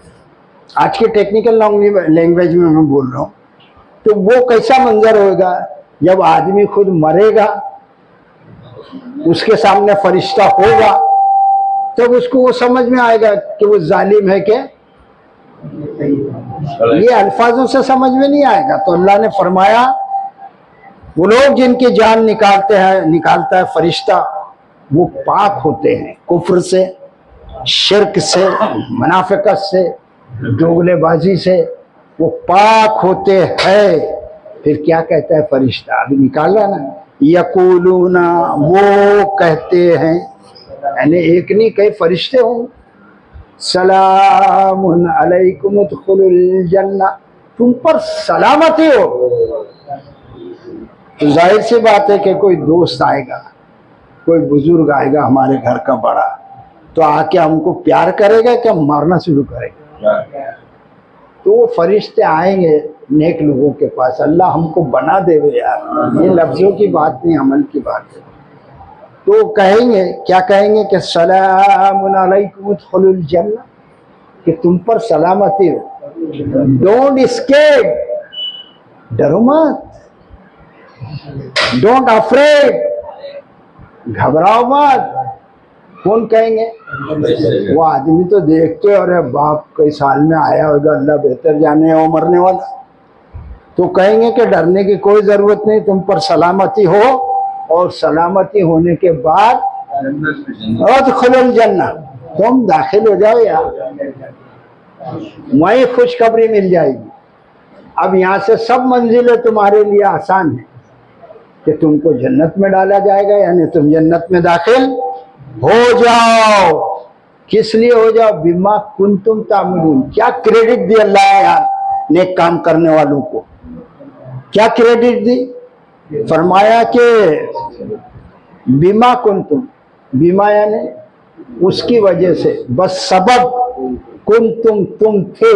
आज के टेक्निकल लैंग्वेज में मैं बोल रहा हूँ। तो वो कैसा मंजर होगा जब आदमी खुद मरेगा, उसके सामने फरिश्ता होगा, तब उसको वो समझ में आएगा कि वो जालिम है क्या। ये अल्फाजों से समझ में नहीं आएगा। तो अल्लाह ने फरमाया वो लोग जिनकी जान निकालता है फरिश्ता, वो पाक होते हैं कुफ्र से, शिर्क से, मुनाफिकत से, दोगलेबाजी से, वो पाक होते हैं। फिर क्या कहता है फरिश्ता, अभी निकाला ना, यकूलूना, वो कहते हैं, यानी एक नहीं कई फरिश्ते हों, सलामुन अलैकुम उदखुलुल जन्नह, तुम पर सलामती हो। तो जाहिर सी बात है कि कोई दोस्त आएगा, कोई बुजुर्ग आएगा हमारे घर का बड़ा, तो आके हमको प्यार करेगा कि हम मारना शुरू करेंगे? तो वो फरिश्ते आएंगे नेक लोगों के पास, अल्लाह हमको बना देवे यार, ये लफ्जों की बात नहीं, अमल की बात है। तो कहेंगे, क्या कहेंगे कि सलामुन अलैकुम उदखुलुल जन्नह, कि तुम पर सलामती हो, डोंट स्केर्ड, डरो मत, डोंट अफ्रेड, घबराओ मत। कौन कहेंगे? वो आदमी तो देखते अरे बाप कई साल में आया होगा, अल्लाह बेहतर जाने, वो मरने वाला। तो कहेंगे कि डरने की कोई जरूरत नहीं, तुम पर सलामती हो, और सलामती होने के बाद उदखुलुल जन्नह, तुम दाखिल हो जाओ यार, वही खुशखबरी मिल जाएगी। अब यहाँ से सब मंजिलें तुम्हारे लिए आसान है कि तुमको जन्नत में डाला जाएगा, यानी तुम जन्नत में दाखिल हो जाओ। किस लिए हो जाओ? बिमा कुंतुम तामलून। क्या क्रेडिट दी अल्लाह ने यार नेक काम करने वालों को, क्या क्रेडिट दी? फरमाया कि बिमा कुंतुम, बीमा यानी उसकी वजह से, बस सबब, कुंतुम तुम थे,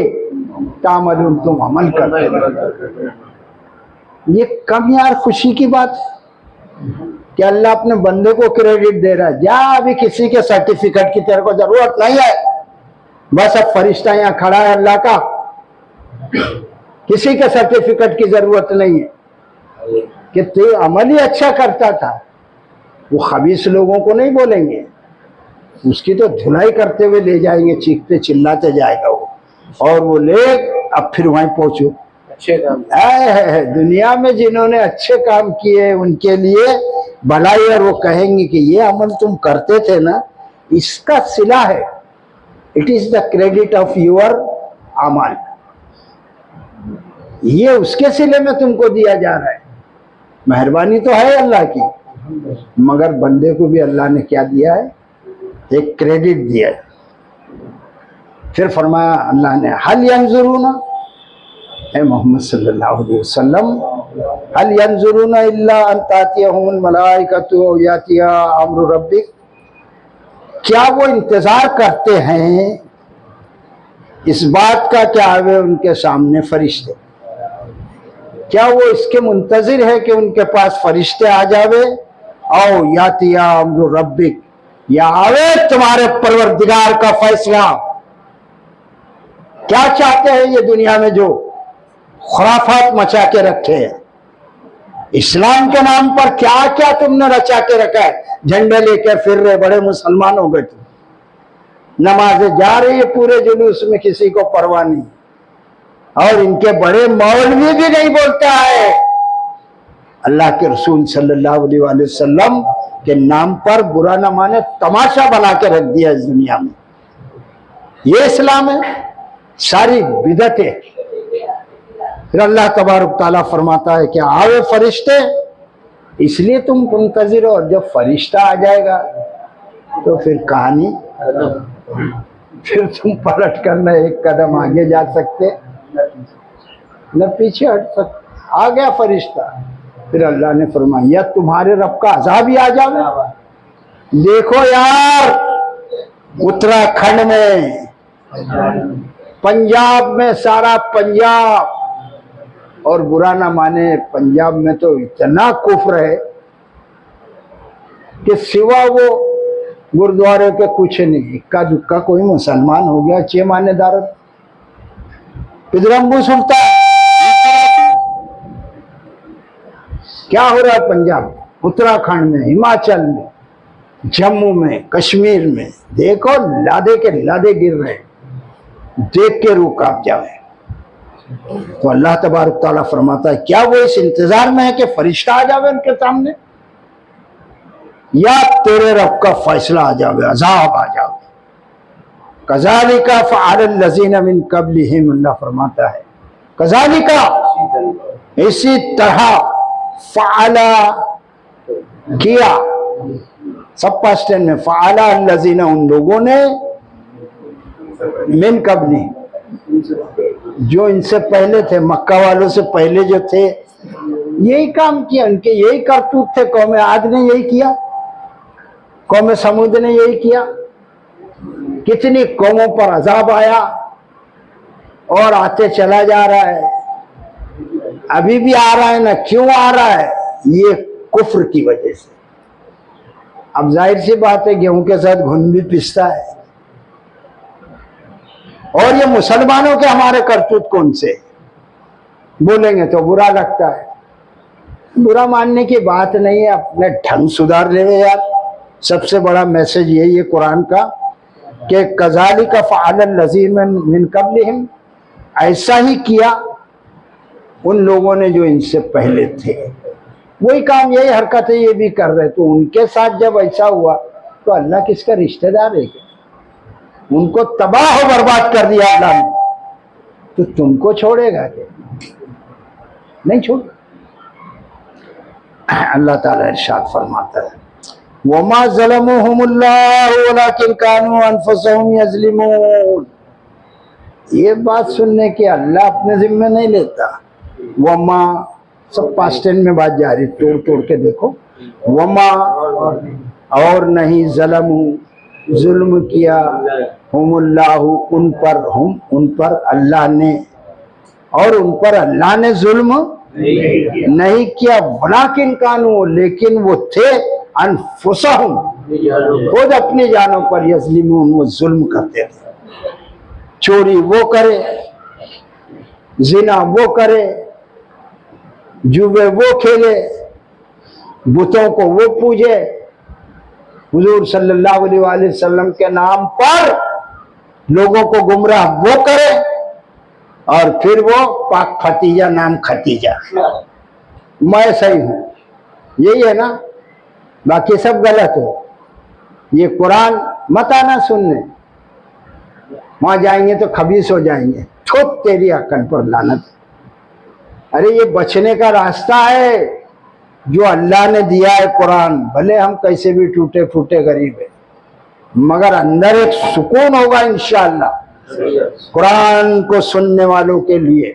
तामलून तुम अमल करते। ये कम यार खुशी की बात है कि अल्लाह अपने बंदे को क्रेडिट दे रहा है। जा अभी किसी के सर्टिफिकेट की तेरे को जरूरत नहीं है, बस अब फरिश्ता यहाँ खड़ा है अल्लाह का, किसी के सर्टिफिकेट की जरूरत नहीं है कि तू अमल ही अच्छा करता था। वो खबीस लोगों को नहीं बोलेंगे, उसकी तो धुलाई करते हुए ले जाएंगे, चीखते चिल्लाते जाएगा वो, और वो ले अब फिर वहीं पहुंचो। अच्छे काम है दुनिया में जिन्होंने अच्छे काम किए उनके लिए भलाई, और वो कहेंगे कि ये अमल तुम करते थे ना, इसका सिला है, it is the credit of your अमल, ये उसके सिले में तुमको दिया जा रहा है। मेहरबानी तो है अल्लाह की, मगर बंदे को भी अल्लाह ने क्या दिया है? एक क्रेडिट दिया है। फिर फरमाया अल्लाह ने, हल यंजुरूना, ए मोहम्मद सल्लल्लाहु अलैहि वसल्लम, हल यंजुरूना इल्ला अन तातियहुमुल मलाइकतु औ यातिया अम्रु रब्बिक, क्या वो इंतजार करते हैं इस बात का कि आवे उनके सामने फरिश्ते? क्या वो इसके मुंतजिर है कि उनके पास फरिश्ते आ जावे? औ यातिया अम्रु रब्बिक, या आवे तुम्हारे परवरदिगार का फैसला। क्या चाहते हैं ये दुनिया में जो खुराफात मचा के रखे हैं? इस्लाम के नाम पर क्या क्या तुमने रचा के रखा है? झंडे लेकर फिर रहे, बड़े मुसलमान हो गए तुम, नमाजें जा रही है पूरे जुलूस में, किसी को परवाह नहीं, और इनके बड़े मौलवी भी नहीं बोलता है अल्लाह के रसूल सल्लल्लाहु अलैहि वसल्लम के नाम पर बुरा न माने, तमाशा बना के रख दिया इस दुनिया में। ये इस्लाम है, सारी बिदतें। फिर अल्लाह तबारक ताला फरमाता है कि आवे फरिश्ते, इसलिए तुम मुंतजिर हो, और जब फरिश्ता आ जाएगा तो फिर कहानी, फिर तुम पलट कर न एक कदम आगे जा सकते न पीछे हट सकते। आ गया फरिश्ता, फिर अल्लाह ने फरमाया या तुम्हारे रब का अजाब ही आ जावे। देखो यार, उत्तराखंड में, पंजाब में, सारा पंजाब, और बुरा ना माने पंजाब में तो इतना कुफ्र है कि सिवा वो गुरुद्वारे के कुछ नहीं, इक्का दुक्का कोई मुसलमान हो गया चे मान्यदार पिदरम्बू सुनता है। क्या हो रहा है पंजाब, उत्तराखंड में, हिमाचल में, जम्मू में, कश्मीर में, देखो लादे के लादे गिर रहे, देख के रूह कांप जाए। तो अल्लाह तबारक तआला फरमाता है क्या वो इस इंतजार में है कि फरिश्ता आ जावे उनके सामने, या तेरे रब का फैसला आ जावे, अजाब आ जावे। कज़ालिका फ़अल लज़ीना मिन क़ब्लिहिम, अल्लाह फरमाता है कज़ालिका, इसी तरह, फ़अला किया, सब पास्ट टेंस में, फ़अला लज़ीना, उन लोगों ने, मिन क़ब्ली, जो इनसे पहले थे, मक्का वालों से पहले जो थे, यही काम किया, उनके यही करतूत थे। कौम आद ने यही किया, कौम समूद ने यही किया। कितनी कौमों पर अजाब आया और आते चला जा रहा है, अभी भी आ रहा है ना। क्यों आ रहा है? ये कुफ्र की वजह से। अब जाहिर सी बात है गेहूं के साथ घुन भी पिसता है। और ये मुसलमानों के हमारे करतूत कौन से बोलेंगे तो बुरा लगता है। बुरा मानने की बात नहीं है, अपने ढंग सुधार ले यार। सबसे बड़ा मैसेज यही है कुरान का कि कज़ालिका फ़अल लज़ीना मिन क़ब्लिहिम, ऐसा ही किया उन लोगों ने जो इनसे पहले थे। वही काम, यही हरकतें ये भी कर रहे। तो उनके साथ जब ऐसा हुआ तो अल्लाह किसका रिश्तेदार है? उनको तबाह और बर्बाद कर दिया अल्लाह ने, तो तुमको छोड़ेगा क्या? नहीं छोड़। अल्लाह ताला इरशाद फरमाता है वमा ज़लमुहुमुल्लाहु वलाकिन कानू अनफुसहुम यज़लिमून। ये बात सुनने की अल्लाह अपने जिम्मे नहीं लेता। वमा, सब पास्ट टेंस में बात जारी, तोड़ तोड़ के देखो। वमा, और नहीं, ज़लमु, जुल्म किया, हुमुल्लाहु, उन पर, हम उन पर, अल्लाह ने, और उन पर अल्लाह ने जुल्म नहीं किया। वलाकिन कानू, लेकिन वो थे, अनफुसहुम, खुद अपनी जानों पर, यज़लिमून, वो जुल्म करते थे। चोरी वो करे, जिना वो करे, जुए वो खेले, बुतों को वो पूजे, हुजूर सल्लल्लाहु अलैहि वसल्लम के नाम पर लोगों को गुमराह वो करे, और फिर वो पाक खतीजा नाम खतीजा, मैं सही हूं, यही है ना, बाकी सब गलत है। ये कुरान मत आना सुनने, वहां जाएंगे तो खबीस हो जाएंगे। ठोक तेरी अक्ल पर लानत। अरे ये बचने का रास्ता है जो अल्लाह ने दिया है कुरान। भले हम कैसे भी टूटे फूटे गरीब है, मगर अंदर एक सुकून होगा इंशाअल्लाह कुरान को सुनने वालों के लिए।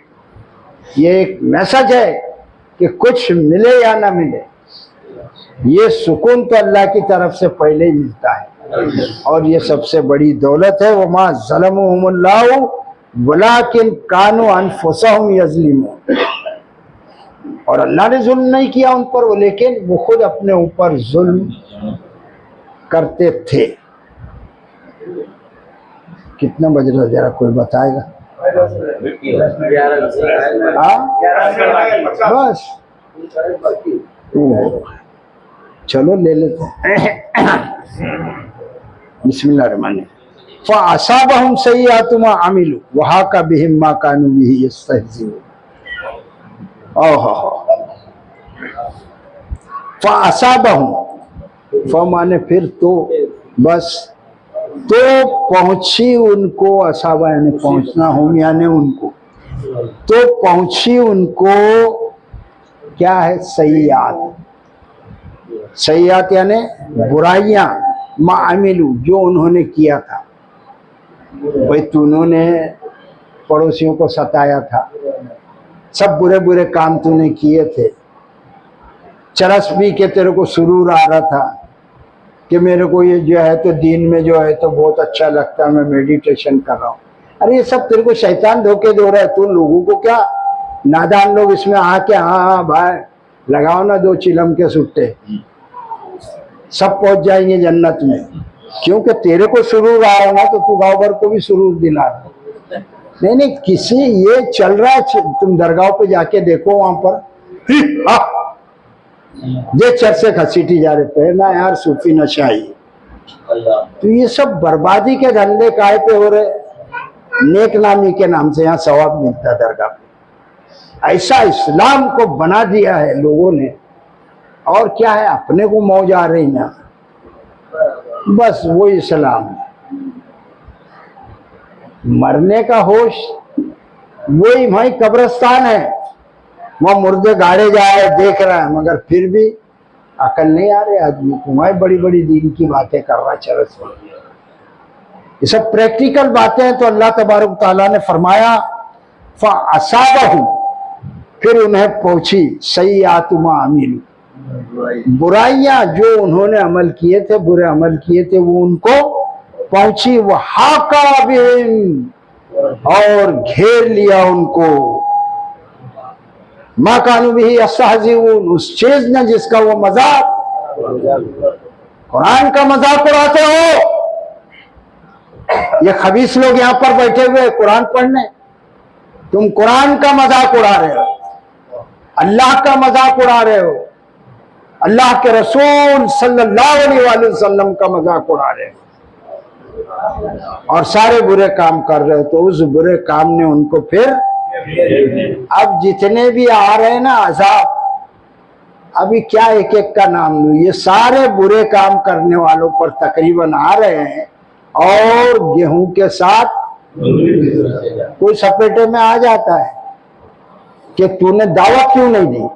ये एक मैसेज है कि कुछ मिले या ना मिले, ये सुकून तो अल्लाह की तरफ से पहले ही मिलता है, और ये सबसे बड़ी दौलत है। वमा ज़लमुहुमुल्लाहु वलाकिन कानू अनफुसहुम यज़लिमून। और अल्लाह ने जुल्म नहीं किया उन पर, लेकिन वो खुद अपने ऊपर जुल्म करते थे। कितना बज रहा जरा कोई बताएगा? बस चलो ले लेते हैं। बिस्मिल्लाहिर्रहमानिर्रहीम। फ़असाबहुम सय्यिआतु मा अमिलू वहाका बिहिम मा कानू बिही यस्तहज़िऊन। ओहो, फ़असाबहुम, फ माने फिर, तो, बस, तो पहुंची उनको, असाबा यानी पहुंचना, हम यानी उनको, तो पहुंची उनको क्या है? सय्यात। सय्यात यानी बुराइयां, माअमिलू, जो उन्होंने किया था। भाई तो उन्होंने पड़ोसियों को सताया था, सब बुरे बुरे काम तूने किए थे। चरस पी के तेरे को सुरूर आ रहा था कि मेरे को ये जो है तो दीन में जो है तो बहुत अच्छा लगता है, मैं मेडिटेशन कर रहा हूँ। अरे ये सब तेरे को शैतान धोखे दे रहा है। तू लोगों को क्या, नादान लोग इसमें आके हाँ हाँ भाई लगाओ ना दो चिलम के सुट्टे, सब पहुंच जाएंगे जन्नत में, क्योंकि तेरे को सुरूर आ रहा है ना, तो तू गाँव भर को भी सुरूर दिला रहा। नहीं नहीं, किसी ये चल रहा है, तुम दरगाह पे जाके देखो, वहां पर ये चर्चे घसीटी जा रहे पे ना यार, सूफी नशाई। तो ये सब बर्बादी के धंधे काहे पे हो रहे? नेक नामी के नाम से यहाँ सवाब मिलता है दरगाह पे। ऐसा इस्लाम को बना दिया है लोगों ने, और क्या है, अपने को मौज आ रही ना, बस वो इस्लाम है। मरने का होश वही भाई कब्रिस्तान है, वहां मुर्दे गाड़े जा रहे देख रहा है, मगर फिर भी अकल नहीं आ रही आदमी को। वहां बड़ी बड़ी दीन की बातें कर रहा चरस, ये सब प्रैक्टिकल बातें हैं। तो अल्लाह तबारक ताला ने फरमाया फ़असाबहु, फिर उन्हें पहुंची सय्यातु मा अमीलू, बुराइयां जो उन्होंने अमल किए थे, बुरे अमल किए थे, वो उनको पहुंची। वह हाका बिहिम, और घेर लिया उनको, मा कानू बिही यस्तहज़िऊन, उस चीज ने जिसका वो मजाक, कुरान का मजाक उड़ाते हो। ये खबीस लोग यहाँ पर बैठे हुए कुरान पढ़ने, तुम कुरान का मजाक उड़ा रहे हो, अल्लाह का मजाक उड़ा रहे हो, अल्लाह के रसूल सल्लल्लाहु अलैहि वसल्लम का मजाक उड़ा रहे हो, और सारे बुरे काम कर रहे हो। तो उस बुरे काम ने उनको फिर, अब जितने भी आ रहे हैं ना अज़ाब, अभी क्या एक एक का नाम लूं, ये सारे बुरे काम करने वालों पर तकरीबन आ रहे हैं, और गेहूं के साथ कोई सपेटे में आ जाता है कि तूने दावत क्यों नहीं दी।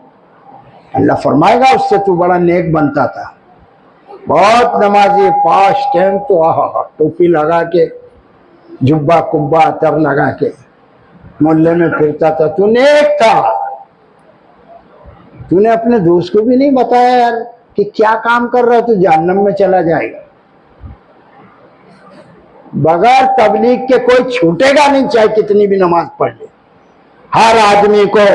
अल्लाह फरमाएगा उससे तू बड़ा नेक बनता था, बहुत नमाजी, 5 टाइम तो आहा टोपी लगा के, जुब्बा कुब्बा अतर लगा के मोहल्ले में फिरता था, तू नेक था। तूने अपने दोस्त को भी नहीं बताया यार कि क्या काम कर रहा है, तू जहन्नम में चला जाएगा। बगैर तबलीग के कोई छूटेगा नहीं, चाहे कितनी भी नमाज पढ़ ले। हर आदमी को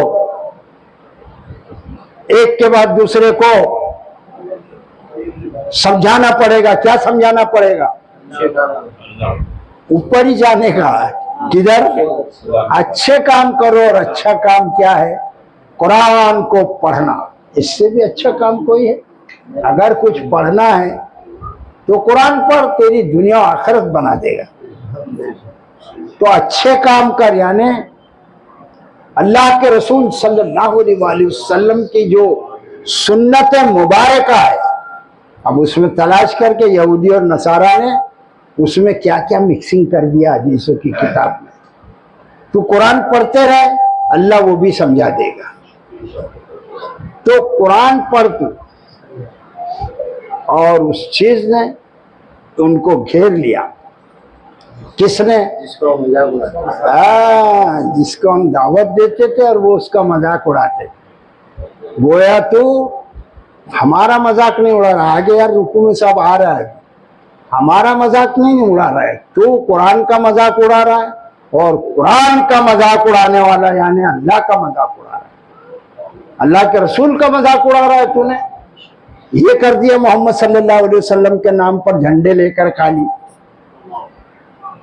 एक के बाद दूसरे को समझाना पड़ेगा। क्या समझाना पड़ेगा? ऊपर ही जाने का, किधर? अच्छे काम करो, और अच्छा काम क्या है? कुरान को पढ़ना। इससे भी अच्छा काम कोई है? अगर कुछ पढ़ना है तो कुरान पढ़, तेरी दुनिया आखिरत बना देगा। तो अच्छे काम कर, यानी अल्लाह के रसूल सल्लल्लाहु अलैहि वसल्लम की जो सुन्नत मुबारक है, अब उसमें तलाश करके यहूदी और नसारा ने उसमें क्या क्या मिक्सिंग कर दिया हदीसों की किताब में। तू कुरान पढ़ते रहे, अल्लाह वो भी समझा देगा। तो कुरान पढ़ तू, और उस चीज ने उनको घेर लिया। किसने? जिसको हम दावत देते थे और वो उसका मजाक उड़ाते थे। गोया तू हमारा मजाक नहीं उड़ा रहा, आगे यार रुकू में सब आ रहा है, हमारा मजाक नहीं उड़ा रहा है, तू कुरान का मजाक उड़ा रहा है, और कुरान का मजाक उड़ाने वाला यानी अल्लाह का मजाक उड़ा रहा है, अल्लाह के रसूल का मजाक उड़ा रहा है। तूने ये कर दिया मोहम्मद सल्लल्लाहु अलैहि वसल्लम के नाम पर झंडे लेकर खाली।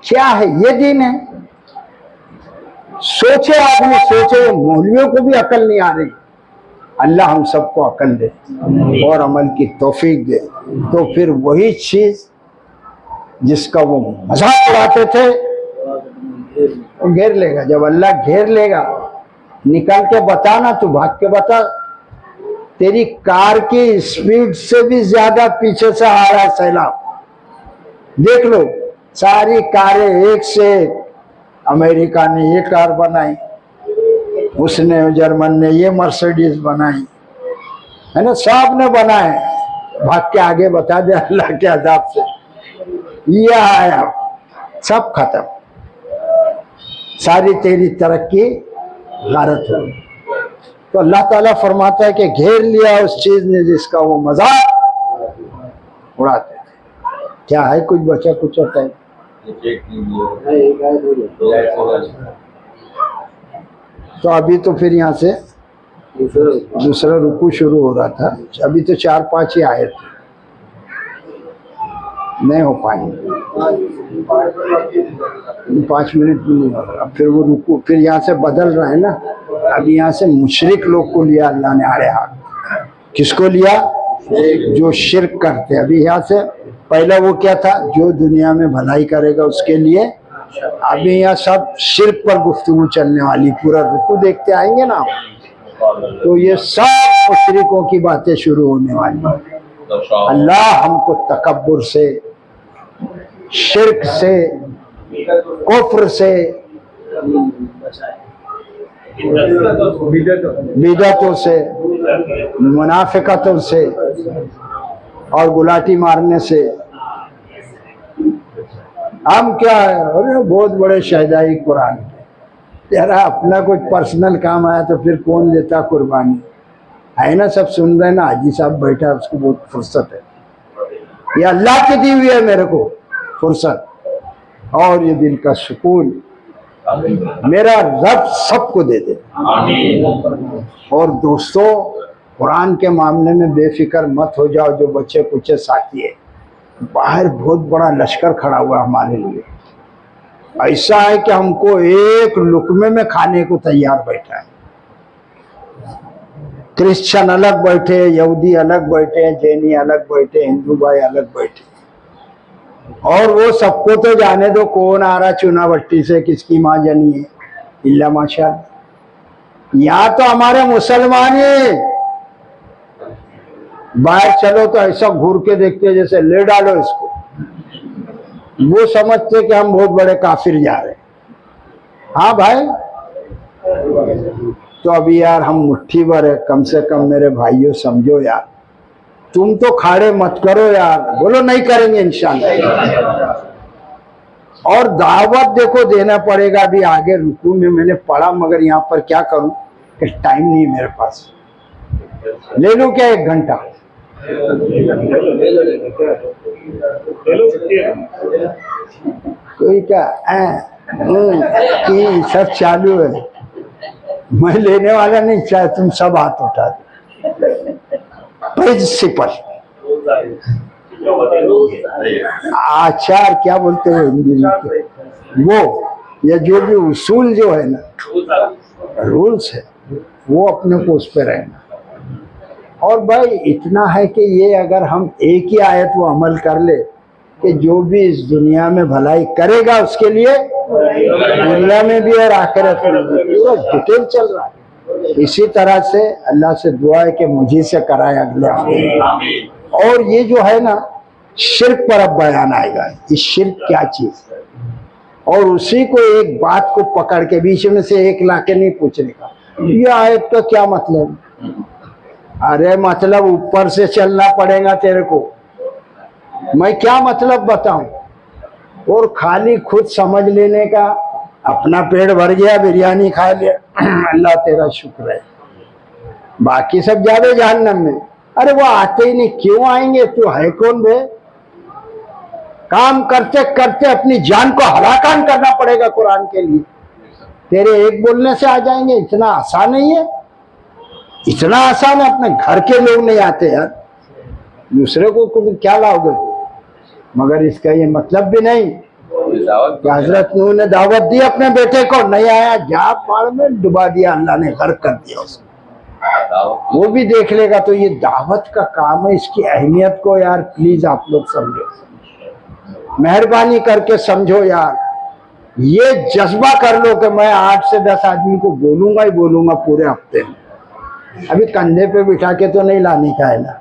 क्या है ये? दीन है? सोचे आदमी, सोचे। मौलवियों को भी अकल नहीं आ रही। अल्लाह हम सबको अकल दे और अमल की तौफीक दे। तो फिर वही चीज जिसका वो मजाक उड़ाते थे वो घेर लेगा। जब अल्लाह घेर लेगा, निकल के बताना, तू भाग के बता। तेरी कार की स्पीड से भी ज्यादा पीछे से आ रहा है सैलाब। देख लो, सारी कारें एक से एक, अमेरिका ने ये कार बनाई, उसने जर्मन ने ये मर्सिडीज बनाई, है ना, सब ने बनाए। भाग के आगे बता दे अल्लाह के अज़ाब से ये आया, सब खत्म, सारी तेरी तरक्की गारत हो। तो अल्लाह ताला फरमाता है कि घेर लिया उस चीज ने जिसका वो मजाक उड़ाते थे। क्या है कुछ बचा कुछ होता है? तो अभी तो फिर यहाँ से दूसरा रुकू शुरू हो रहा था। अभी तो 4-5 ही आए थे। नहीं हो पाएंगे, 5 मिनट भी नहीं होगा। अब फिर वो रुकू, फिर यहाँ से बदल रहा है ना, अब यहाँ से मुशरिक लोग को लिया अल्लाह ने आड़े हाथ। किसको लिया? जो शिर्क करते। अभी यहाँ से पहला वो क्या था? जो दुनिया में भलाई करेगा उसके लिए। अभी यहाँ सब शिर्क पर गुफ्तगू चलने वाली, पूरा रुकू देखते आएंगे ना, तो ये सब मुशरिकों की बातें शुरू होने वाली। अल्लाह हमको तकब्बुर से, शिर्क से, कुफ्र से, बिदअतों से, मुनाफिकतों से और गुलाटी मारने से। हम क्या है, अरे बहुत बड़े शहदाई कुरान के, यार अपना कुछ पर्सनल काम आया तो फिर कौन देता कुर्बानी, है ना? सब सुन रहे ना, हाजी साहब बैठा है, उसको बहुत फुर्सत है। ये अल्लाह की दी हुई है मेरे को फुर्सत और ये दिल का सुकून, मेरा रब सबको दे दे। और दोस्तों, कुरान के मामले में बेफिक्र मत हो जाओ जो बच्चे कुछ साथी है। बाहर बहुत बड़ा लश्कर खड़ा हुआ हमारे लिए, ऐसा है कि हमको एक लुकमे में खाने को तैयार बैठा है। क्रिश्चियन अलग बैठे, यहूदी अलग बैठे, जैनी अलग बैठे, हिंदू भाई अलग बैठे। और वो सबको तो जाने दो, कौन आ रहा चुनावट्टी से, किसकी माँ जनी है, इल्ला माशाअल्लाह। यहाँ तो हमारे मुसलमान ही बाहर चलो तो ऐसा घूर के देखते जैसे ले डालो इसको, वो समझते कि हम बहुत बड़े काफिर जा रहे हैं। हाँ भाई, तो अभी यार हम मुट्ठी भर है, कम से कम मेरे भाइयों समझो यार, तुम तो खाड़े मत करो यार, बोलो नहीं करेंगे इंशाल्लाह। और दावत देखो देना पड़ेगा। अभी आगे रुकू में मैंने पढ़ा, मगर यहाँ पर क्या करूं कि टाइम नहीं मेरे पास। ले लूं क्या 1 घंटा? कोई क्या कि सब चालू है, मैं लेने वाला नहीं, चाहे तुम सब हाथ उठा दो। प्रिंसिपल आचार क्या बोलते हो हिंदी में, वो या जो भी उसूल जो है ना, रूल्स है, वो अपने को उस पर रहना। और भाई इतना है कि ये अगर हम एक ही आयत वो अमल कर ले कि जो भी इस दुनिया में भलाई करेगा उसके लिए दुनिया में भी और आखिरत में भी, पूरा डिटेल चल रहा है। इसी तरह से अल्लाह से दुआ है कि मुझे से कराए अगले हफ्ते। और ये जो है ना, शिर्क पर अब बयान आएगा, ये शिर्क क्या चीज है, और उसी को एक बात को पकड़ के बीच में से एक लाके नहीं पूछने का, ये आयत का क्या मतलब? अरे मतलब ऊपर से चलना पड़ेगा तेरे को, मैं क्या मतलब बताऊं? और खाली खुद समझ लेने का, अपना पेट भर गया, बिरयानी खा लिया, अल्लाह तेरा शुक्र है, बाकी सब जावे जहन्नम में। अरे वो आते ही नहीं, क्यों आएंगे? तू है कौन बे? काम करते करते अपनी जान को हलाकान करना पड़ेगा कुरान के लिए। तेरे एक बोलने से आ जाएंगे, इतना आसान नहीं है, इतना आसान है। अपने घर के लोग नहीं आते यार, दूसरे को क्या लाओगे? मगर इसका ये मतलब भी नहीं कि हजरत नूह ने दावत दी अपने बेटे को, नहीं आया, जा पाड़ में डुबा दिया, अल्लाह ने गर्क कर दिया उसको। वो भी देख लेगा। तो ये दावत का काम है, इसकी अहमियत को यार प्लीज आप लोग समझो, मेहरबानी करके समझो यार। ये जज्बा कर लो कि मैं 8 से 10 आदमी को बोलूंगा ही बोलूंगा पूरे हफ्ते में। अभी कंधे पे बिठा के तो नहीं लाने का है ना,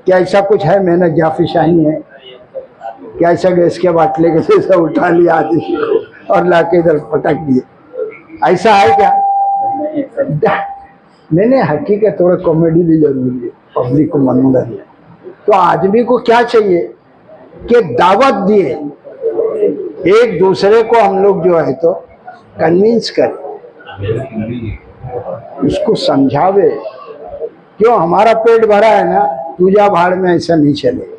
क्या ऐसा कुछ है? मेहनत जाफिशानी है क्या? ऐसा गैस के बाटले के जैसा उठा लिया आदमी को और लाके इधर पटक दिए, ऐसा है क्या? नहीं, हकीकत थोड़ा कॉमेडी भी जरूरी है, पब्लिक को मनोरंजन। तो आदमी को क्या चाहिए कि दावत दिए, एक दूसरे को हम लोग जो है तो कन्विंस करें, उसको समझावे। क्यों? हमारा पेट भरा है ना, पूजा भाड़ में ऐसा नहीं चलेगा।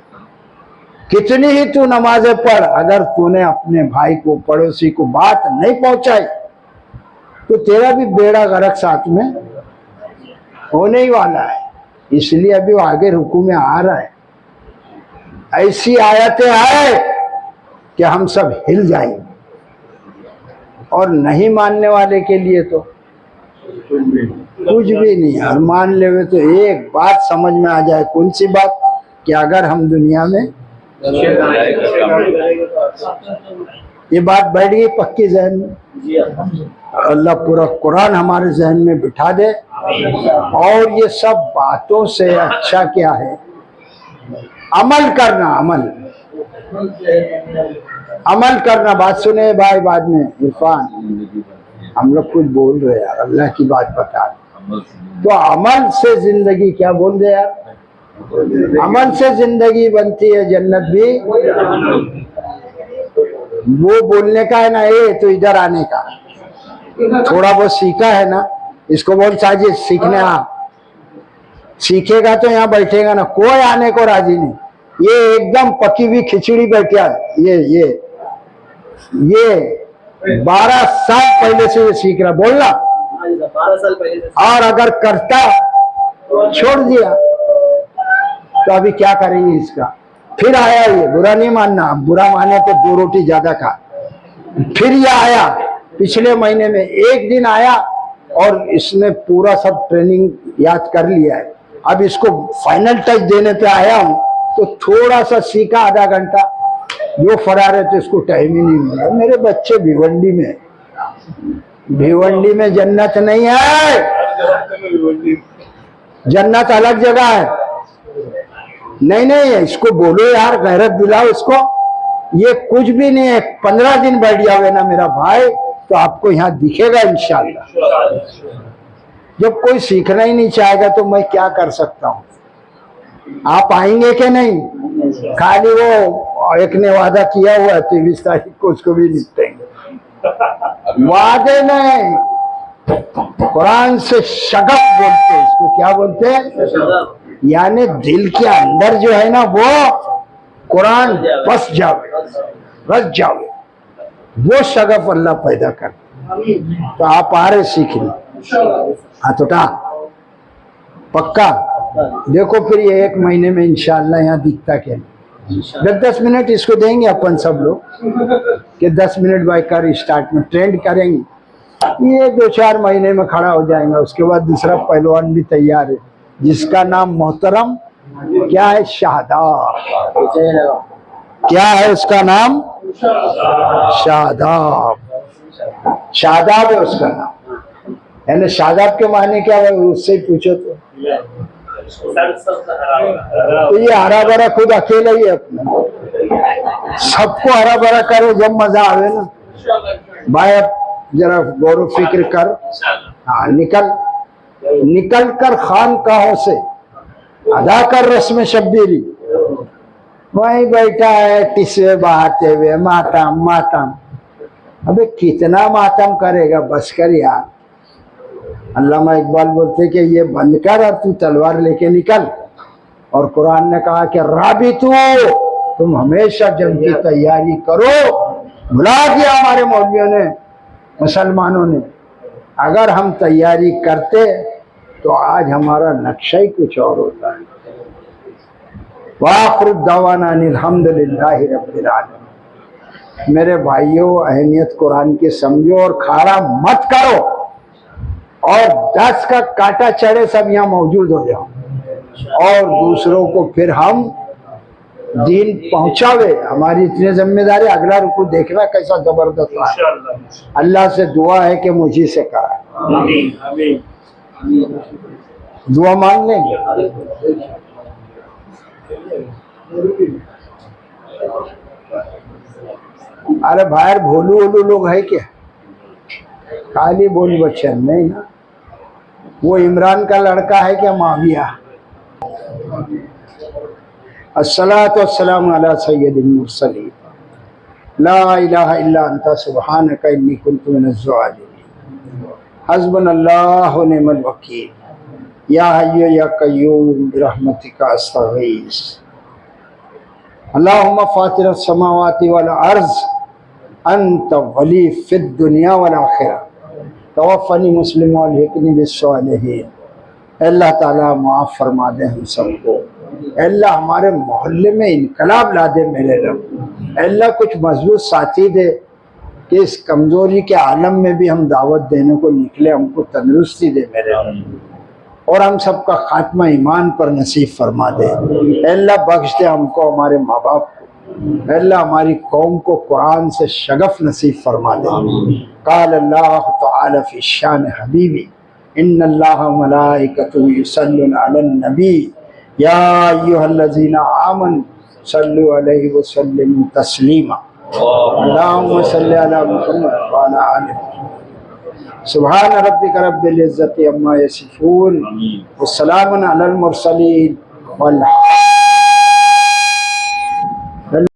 कितनी ही तू नमाजें पढ़, अगर तूने अपने भाई को, पड़ोसी को बात नहीं पहुंचाई तो तेरा भी बेड़ा गर्क साथ में होने ही वाला है। इसलिए अभी वो आगे रुकू में आ रहा है। ऐसी आयतें आए कि हम सब हिल जाएंगे, और नहीं मानने वाले के लिए तो कुछ भी नहीं। और मान ले तो एक बात समझ में आ जाए, कौन सी बात, कि अगर हम दुनिया में, ये बात बैठ गई पक्की जहन में, अल्लाह पूरा कुरान हमारे जहन में बिठा दे। और ये सब बातों से अच्छा क्या है, अमल करना, अमल करना। बात सुने भाई, बाद में इरफान, हम लोग कुछ बोल रहे यार, अल्लाह की बात बता। तो अमल से जिंदगी, क्या बोल रहे यार, अमल से जिंदगी बनती है, जन्नत भी। वो बोलने का है ना, ये तो इधर आने का थोड़ा बहुत सीखा है ना, इसको बोल साजिद सीखने आ, सीखेगा तो यहाँ बैठेगा ना, कोई आने को राजी नहीं। ये एकदम पकी हुई खिचड़ी बैठा है, ये 12 साल पहले से ये सीख रहा, बोलना 12 साल पहले। और अगर करता छोड़ दिया तो अभी क्या करेंगे इसका। फिर आया ये, बुरा नहीं मानना, बुरा माने तो 2 रोटी ज्यादा खा। फिर ये आया पिछले महीने में, एक दिन आया और इसने पूरा सब ट्रेनिंग याद कर लिया है। अब इसको फाइनल टच देने पे आया हूं, तो थोड़ा सा सीखा, आधा घंटा, जो फरार है तो इसको टाइम ही नहीं मिला। मेरे बच्चे भिवंडी में, भिवंडी में जन्नत नहीं है, जन्नत अलग जगह है। नहीं, इसको बोलो यार, गैरत दिलाओ इसको। ये कुछ भी नहीं है, 15 दिन बैठ जाओगे ना मेरा भाई, तो आपको यहाँ दिखेगा इंशाल्लाह। जब कोई सीखना ही नहीं चाहेगा तो मैं क्या कर सकता हूँ। आप आएंगे कि नहीं, खाली वो एक ने वादा किया हुआ है 23 तारीख को, उसको भी निपटेंगे। वादे नहीं, कुरान से शगफ बोलते हैं इसको, क्या बोलते हैं, यानी दिल के अंदर जो है ना, वो कुरान बस जावे, रस जावे, वो शगफ अल्लाह पैदा कर। तो आप आ रहे सीखने, हाँ तो पक्का देखो। फिर ये 1 महीने में इंशाल्लाह यहाँ दिखता क्या, 10 मिनट इसको देंगे अपन सब लोग, कि 10 मिनट बाय कर स्टार्ट में ट्रेंड करेंगे। ये 2-4 महीने में खड़ा हो जाएगा। उसके बाद दूसरा पहलवान भी तैयार है, जिसका नाम मोहतरम क्या है, शादाब। क्या है उसका नाम, शादाब। शादाब है उसका नाम, यानी शादाब के मायने क्या है, उससे ही पूछो तो ये हरा भरा खुद अकेला ही है अपना, सबको हरा भरा करे जब मजा आवे ना भाई। अब जरा गौर फिक्र कर, हाँ निकल कर खानकाहों से अदा कर रस्म शब्बीरी। वहीं बैठा है टिस्वे बहाते हुए, मातम। अबे कितना मातम करेगा, बस कर यार। अल्लामा इकबाल बोलते कि ये बंद कर और तू तलवार लेके निकल। और कुरान ने कहा कि राबितू, तुम हमेशा जंग की तैयारी करो। बुला दिया हमारे मौलवियों ने, मुसलमानों ने। अगर हम तैयारी करते तो आज हमारा नक्शा ही कुछ और होता है। वाखिर दावाना अल्हम्दुलिल्लाहि रब्बिल आलमीन। मेरे भाइयों, अहमियत कुरान की समझो और खारा मत करो, और 10 का कांटा चढ़े सब यहाँ मौजूद हो जाओ, और दूसरों को फिर हम दीन पहुंचावे। हमारी इतनी जिम्मेदारी। अगला रुकू देखना कैसा जबरदस्त है। अल्लाह से दुआ है कि मुझे से करा, दुआ मांग लेंगे। अरे बाहर भोलू वोलू लोग है क्या, खाली बोल बच्चन नहीं ना। वो इमरान का लड़का है क्या, माविया। अस्सलातु वस्सलामु अला सय्यदिल मुरसलीन ला इलाहा इल्ला अंता सुब्हानका इन्नी कुन्तु मिनज़ ज़ालिमीन। हस्बुनल्लाहु व निअमल वकील। या हय्यु या क़य्यूम बिरहमतिका अस्तगीस। अल्लाहुम्मा फ़ातिरस समावाति वल अर्ज़ अंत वली फ़िद दुनिया वल आखिरह तवफ़्फ़नी मुस्लिम व अल्हिक़नी बिस्सालिहीन। अल्लाह ताला माफ़ फरमा दे हम सबको। अल्लाह हमारे मोहल्ले में इनकलाब ला दे मेरे रब। अल्लाह कुछ मजबूत साथी दे कि इस कमज़ोरी के आलम में भी हम दावत देने को निकले, हमको तंदुरुस्ती दे मेरे रब। और हम सबका खात्मा ईमान पर नसीब फरमा दे। अल्लाह बख्श दे हमको, हमारे माँ बाप को। अल्लाह हमारी कौम को कुरान से शगफ नसीब फरमा दे। काल अल्लाह तआला फी शान हबीबी इन्नल्लाह व मलाइकतुहु युसल्लूना अलन नबी या अय्युहल्लज़ीना आमनु सल्लु अलैहि व सल्लिमू तस्लीमा। अल्लाहुम्मा सल्लि अला मुहम्मद व अला आलि मुहम्मद। सुब्हान रब्बिका रब्बिल इज्जति अम्मा यसिफून व सलामुन अलल मुरसलीन वल